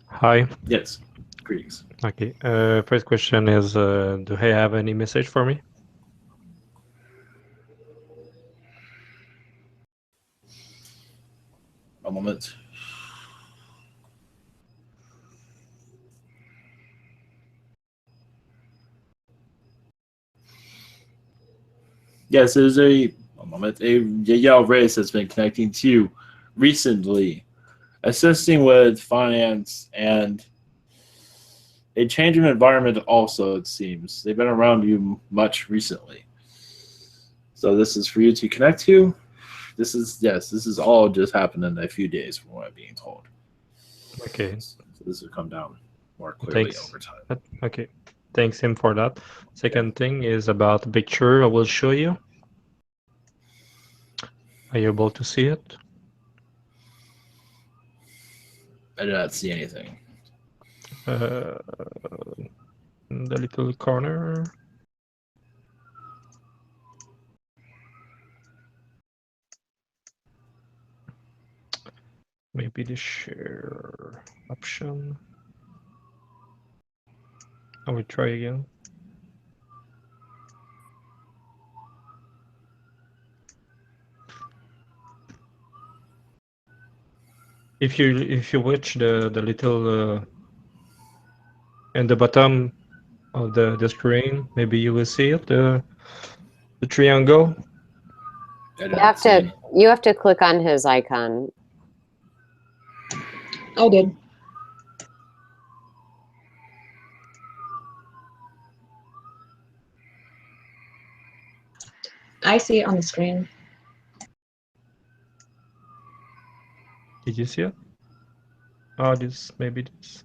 Hi. Yes. Greetings. Okay. First question is, do I have any message for me? A moment. Yes, there's a moment. A Yale race has been connecting to you recently, assisting with finance and a change of environment also, it seems. They've been around you much recently. So this is for you to connect to. This is all just happened in a few days from what I'm being told. Okay. So this will come down more clearly Thanks. over time. Okay. Thanks him for that. Second thing is about the picture I will show you. Are you able to see it? I did not see anything. The little corner. Maybe the share option. I will try again. If you watch the little in the bottom of the screen, maybe you will see it, the triangle. You have to click on his icon. I did. I see it on the screen. Did you see it? Oh, this maybe this.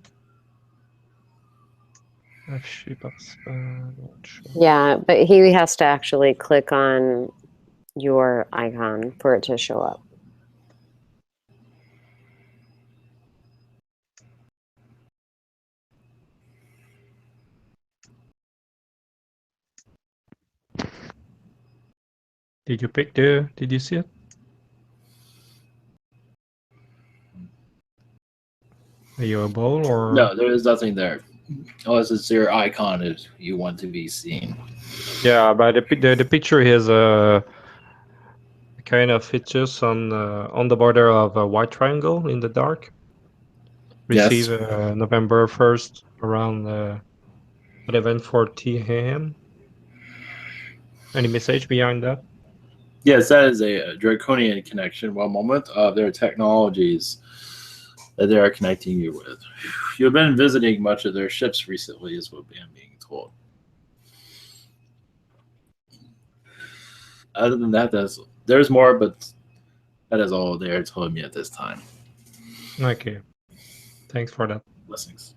Yeah, but he has to actually click on your icon for it to show up. Did you pick the? Did you see it? Are you a ball or? No, there is nothing there. Unless it's your icon that you want to be seen. Yeah, but the picture is kind of features on the border of a white triangle in the dark. Receive Yes. November 1st around 11:40 a.m. Any message behind that? Yes, that is a draconian connection. One moment of their technologies that they are connecting you with. You've been visiting much of their ships recently, is what I'm being told. Other than that, there's more, but that is all they are telling me at this time. Okay. Thanks for that. Blessings.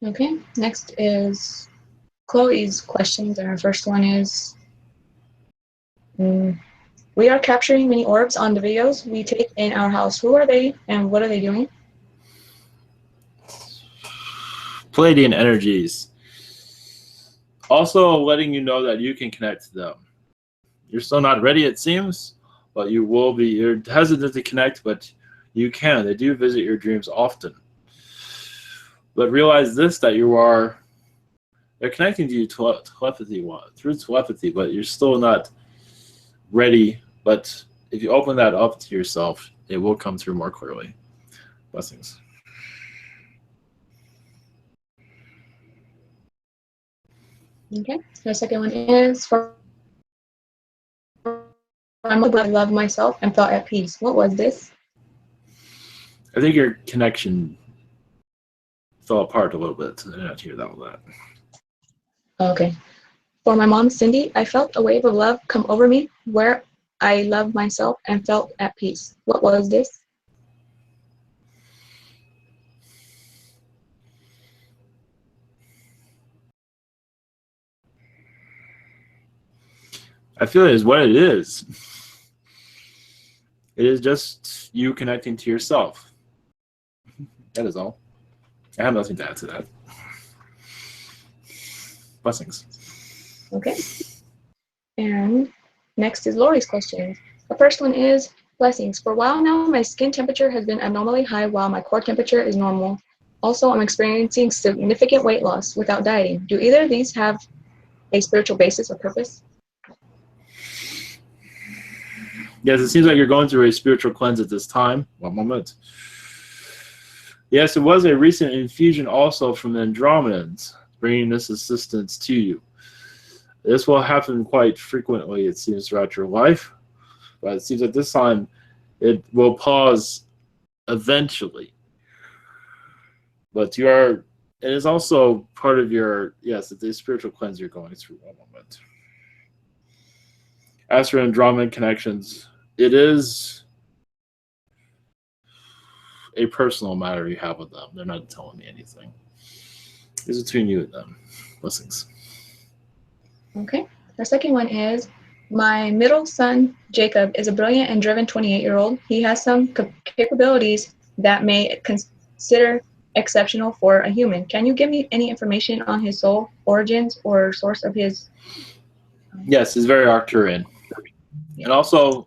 Okay, next is Chloe's questions. And our first one is, we are capturing many orbs on the videos we take in our house. Who are they and what are they doing? Pleiadian energies. Also letting you know that you can connect to them. You're still not ready, it seems, but you will be. You're hesitant to connect, but you can. They do visit your dreams often. But realize this, that they're connecting to you through telepathy, but you're still not ready. But if you open that up to yourself, it will come through more clearly. Blessings. Okay. The second one is for I loved myself and felt at peace. What was this? I think your connection fell apart a little bit. I did not hear that one. Okay. For my mom, Cindy, I felt a wave of love come over me where I loved myself and felt at peace. What was this? I feel it is what it is. It is just you connecting to yourself. That is all. I have nothing to add to that. Blessings. Okay. And next is Lori's question. The first one is, blessings. For a while now, my skin temperature has been abnormally high while my core temperature is normal. Also, I'm experiencing significant weight loss without dieting. Do either of these have a spiritual basis or purpose? Yes, it seems like you're going through a spiritual cleanse at this time. One moment. Yes, it was a recent infusion also from the Andromedans, bringing this assistance to you. This will happen quite frequently, it seems, throughout your life. But it seems at this time it will pause eventually. But it is also part of your, yes, it's a spiritual cleanse you're going through. One moment. As for Andromedan connections, it is a personal matter you have with them. They're not telling me anything. It's between you and them. Blessings. Okay. The second one is, my middle son, Jacob, is a brilliant and driven 28-year-old. He has some capabilities that may consider exceptional for a human. Can you give me any information on his soul, origins, or source of his? Yes, it's very Arcturian. Yeah. And also,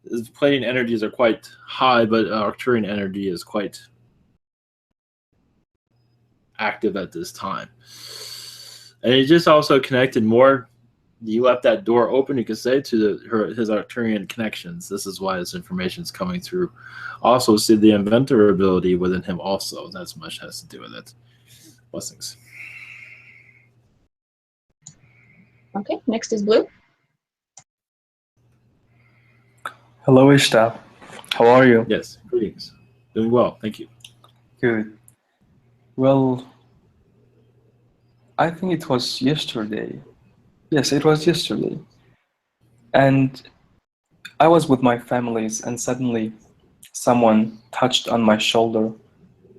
his Pleiadian energies are quite high, but Arcturian energy is quite active at this time. And it just also connected more. You left that door open, you could say, to his Arcturian connections. This is why this information is coming through. Also, see the inventor ability within him also. That's much has to do with it. Blessings. Okay, next is Blue. Hello, Ishta. How are you? Yes, greetings. Doing well, thank you. Good. Well, I think it was yesterday. Yes, it was yesterday. And I was with my families, and suddenly someone touched on my shoulder,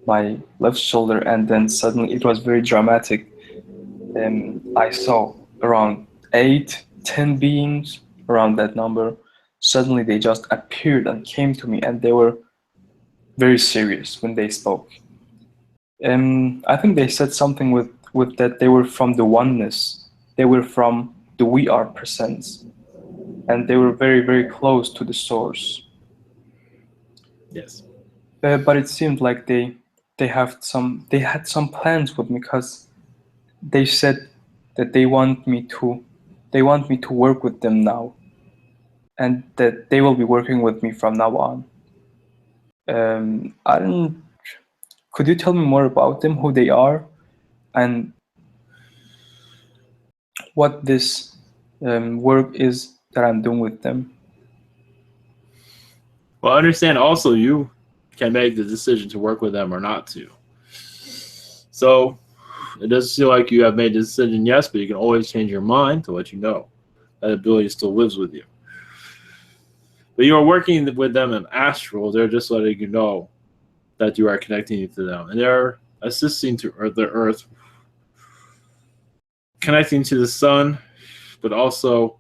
my left shoulder, and then suddenly it was very dramatic. I saw around 8-10 beings around that number. Suddenly they just appeared and came to me, and they were very serious when they spoke. I think they said something with that they were from the oneness. They were from the we are presence, and they were very, very close to the source. Yes. But it seemed like they had some plans with me, because they said that they want me to work with them now, and that they will be working with me from now on. I don't. Could you tell me more about them, who they are, and what this work is that I'm doing with them? Well, understand also you can make the decision to work with them or not to. So it doesn't feel like you have made the decision, yes, but you can always change your mind to let you know. That ability still lives with you. But you are working with them in astral. They're just letting you know that you are connecting to them. And they're assisting to the earth, connecting to the sun, but also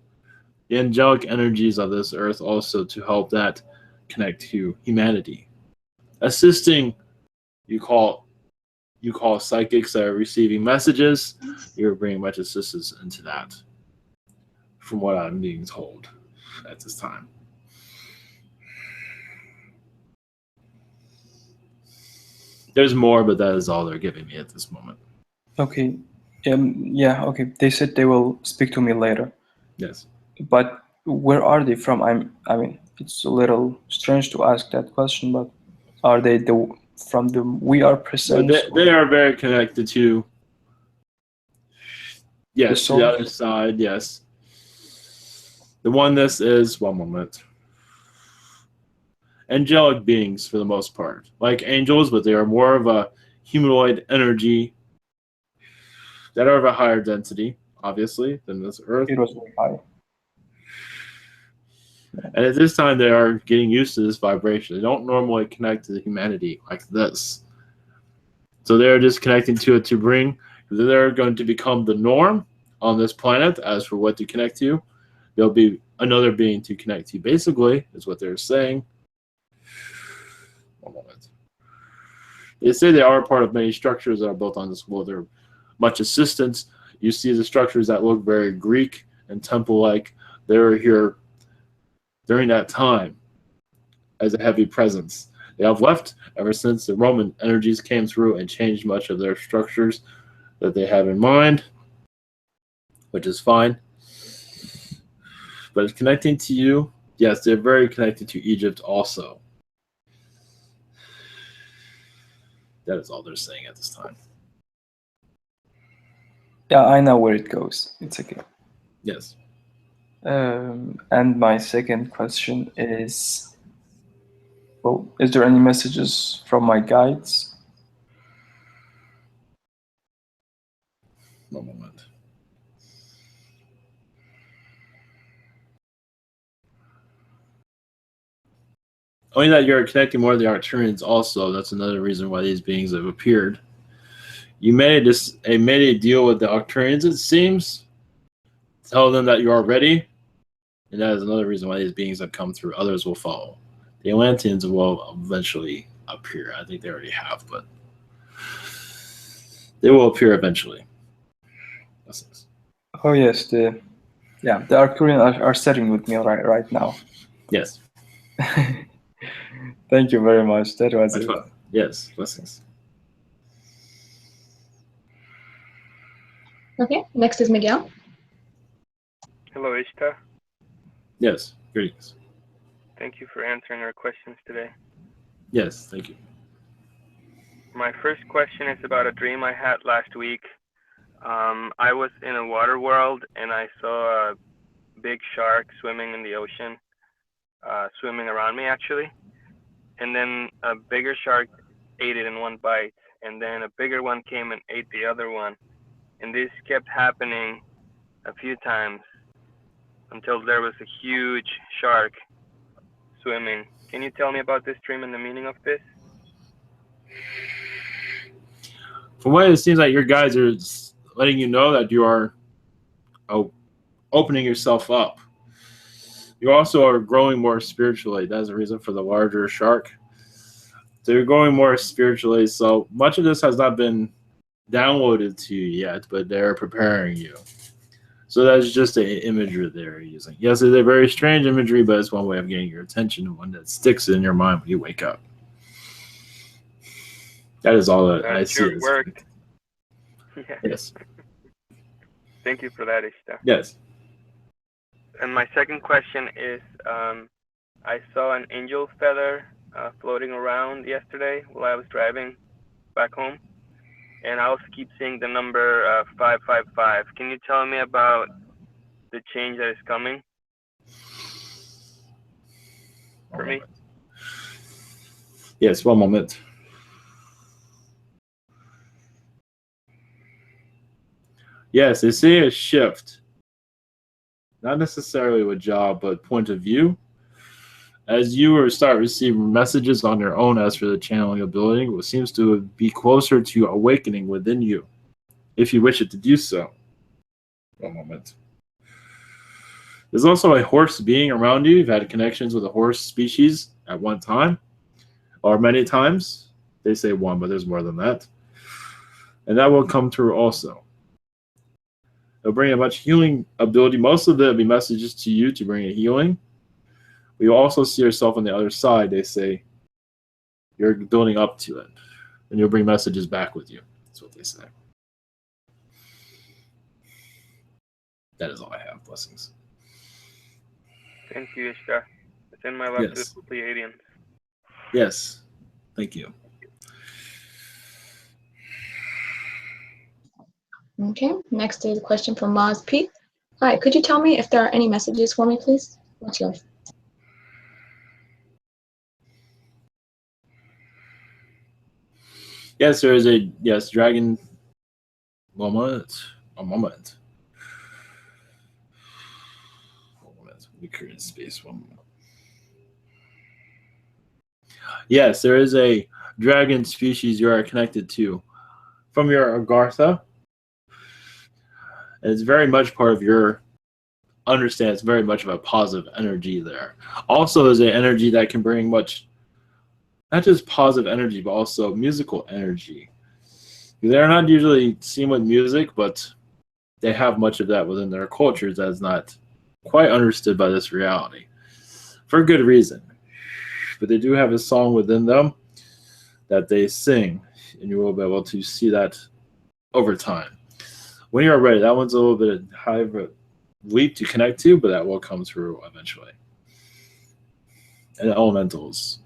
the angelic energies of this earth also to help that connect to humanity. Assisting, you call psychics that are receiving messages. You're bringing much assistance into that, from what I'm being told at this time. There's more, but that is all they're giving me at this moment. Okay. Yeah. Okay. They said they will speak to me later. Yes. But where are they from? I mean, it's a little strange to ask that question, but are they from the we are presence? They are very connected to Yes, to the soul? other side, yes. The oneness is, one moment, angelic beings for the most part. Like angels, but they are more of a humanoid energy that are of a higher density, obviously, than this Earth. It was very high. And at this time, they are getting used to this vibration. They don't normally connect to the humanity like this. So they're just connecting to it to bring, they're going to become the norm on this planet. As for what to connect to, there'll be another being to connect to. Basically, is what they're saying. One moment. They say they are part of many structures that are built on this world. They're much assistance. You see the structures that look very Greek and temple-like. They're here during that time as a heavy presence. They have left ever since the Roman energies came through and changed much of their structures that they have in mind, which is fine. But connecting to you, yes, they're very connected to Egypt also. That is all they're saying at this time. Yeah, I know where it goes. It's okay. Yes. And my second question is, well, is there any messages from my guides? One moment. Only that you're connecting more of the Arcturians also. That's another reason why these beings have appeared. You made a deal with the Arcturians, it seems. Tell them that you are ready. And that is another reason why these beings have come through. Others will follow. The Atlanteans will eventually appear. I think they already have, but they will appear eventually. Oh yes, the Arcturians are sitting with me right now. Yes. Thank you very much. That was it. Yes, blessings. Okay, next is Miguel. Hello, Ishta. Yes, greetings. Thank you for answering our questions today. Yes, thank you. My first question is about a dream I had last week. I was in a water world and I saw a big shark swimming in the ocean, swimming around me actually. And then a bigger shark ate it in one bite, and then a bigger one came and ate the other one. And this kept happening a few times until there was a huge shark swimming. Can you tell me about this dream and the meaning of this? From what it seems like your guys are letting you know that you are opening yourself up. You also are growing more spiritually. That's the reason for the larger shark. So you're growing more spiritually. So much of this has not been downloaded to you yet, but they're preparing you. So that's just an imagery they're using. Yes, it's a very strange imagery, but it's one way of getting your attention and one that sticks in your mind when you wake up. That is all that I see. Sure worked. Yeah. Yes. Thank you for that, Ishta. Yes. And my second question is, I saw an angel feather floating around yesterday while I was driving back home. And I also keep seeing the number 555. Can you tell me about the change that is coming for me? Yes, one moment. Yes, they see a shift. Not necessarily with job, but point of view. As you start receiving messages on your own as for the channeling ability, what seems to be closer to awakening within you, if you wish it to do so. One moment. There's also a horse being around you. You've had connections with a horse species at one time, or many times. They say one, but there's more than that. And that will come through also. It'll bring a much healing ability. Most of it will be messages to you to bring a healing. We also see yourself on the other side. They say you're building up to it, and you'll bring messages back with you. That's what they say. That is all I have. Blessings. Thank you, Ishta. Send my love to the Pleiadians. Yes. Thank you. Okay, next is a question from Maz Pete. Hi, could you tell me if there are any messages for me, please? What's yours? Yes, there is a dragon. A moment. We create space. One moment. Yes, there is a dragon species you are connected to from your Agartha. And it's very much part of your understand. It's very much of a positive energy there. Also, is an energy that can bring much, not just positive energy, but also musical energy. They're not usually seen with music, but they have much of that within their cultures that is not quite understood by this reality, for good reason. But they do have a song within them that they sing, and you will be able to see that over time. When you're ready, that one's a little bit high of a leap to connect to, but that will come through eventually. And elementals.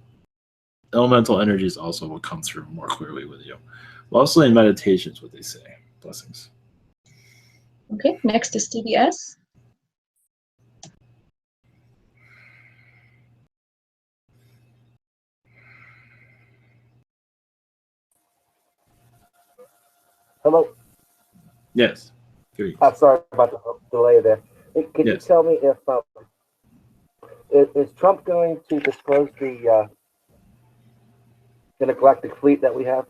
Elemental energies also will come through more clearly with you. Mostly in meditations, what they say. Blessings. Okay, next is TBS. Hello. Yes. I'm sorry about the delay there. Can you tell me if is Trump going to disclose the galactic fleet that we have?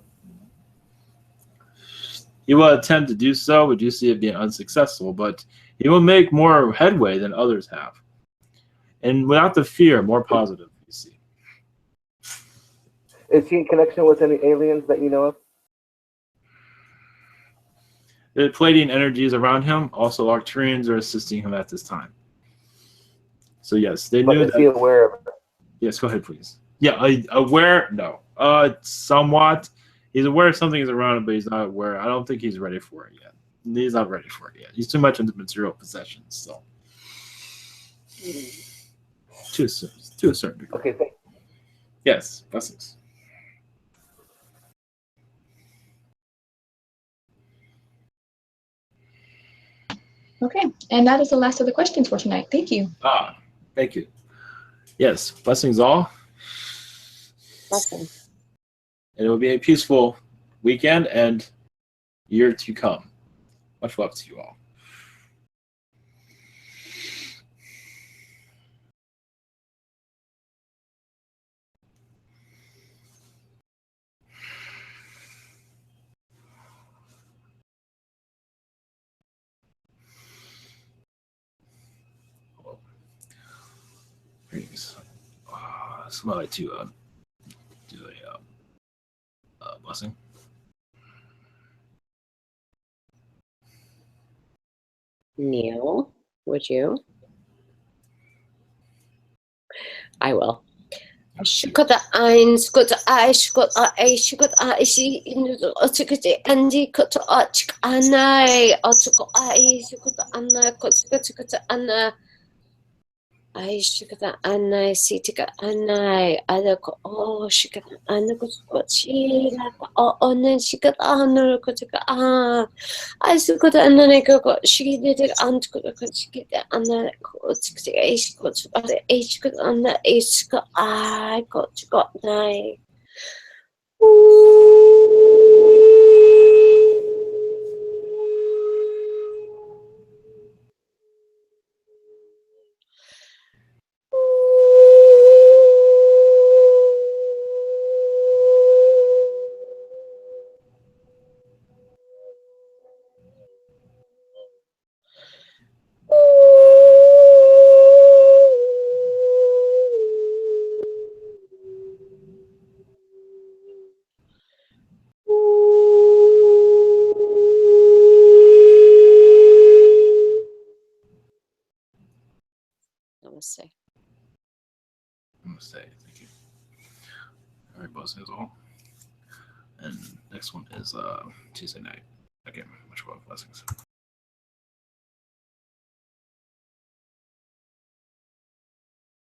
He will attempt to do so, but you see it being unsuccessful. But he will make more headway than others have, and without the fear, more positive. You see. Is he in connection with any aliens that you know of? The Pleiadian energies around him, also Arcturians, are assisting him at this time. So yes, they knew that. Is he aware of it? Yes, go ahead, please. Yeah, aware? No. Somewhat. He's aware of something is around him, but he's not aware. I don't think he's ready for it yet. He's not ready for it yet. He's too much into material possessions, so. To a certain degree. Okay, thank you. Yes, blessings. Okay, and that is the last of the questions for tonight. Thank you. Thank you. Yes, blessings all. Blessings. And it will be a peaceful weekend and year to come. Much love to you all. Greetings. Somebody to do a blessing. Neil, would you? I will. Shukota ein skota I shukota I shukota I she in the otukati Andy koto achik anai otuko I shukota anna kotukata anna I shukata anai sitika anai adako oh shikata anna kochi oh onen shikata anna kotuka ah I shukata anna koko she did it antuko kochikita anna kotukati I shukota I shukata anna I shukata I got nai. Namaste. Namaste. Thank you. All right, blessings all. And next one is Tuesday night. Again, much love, blessings.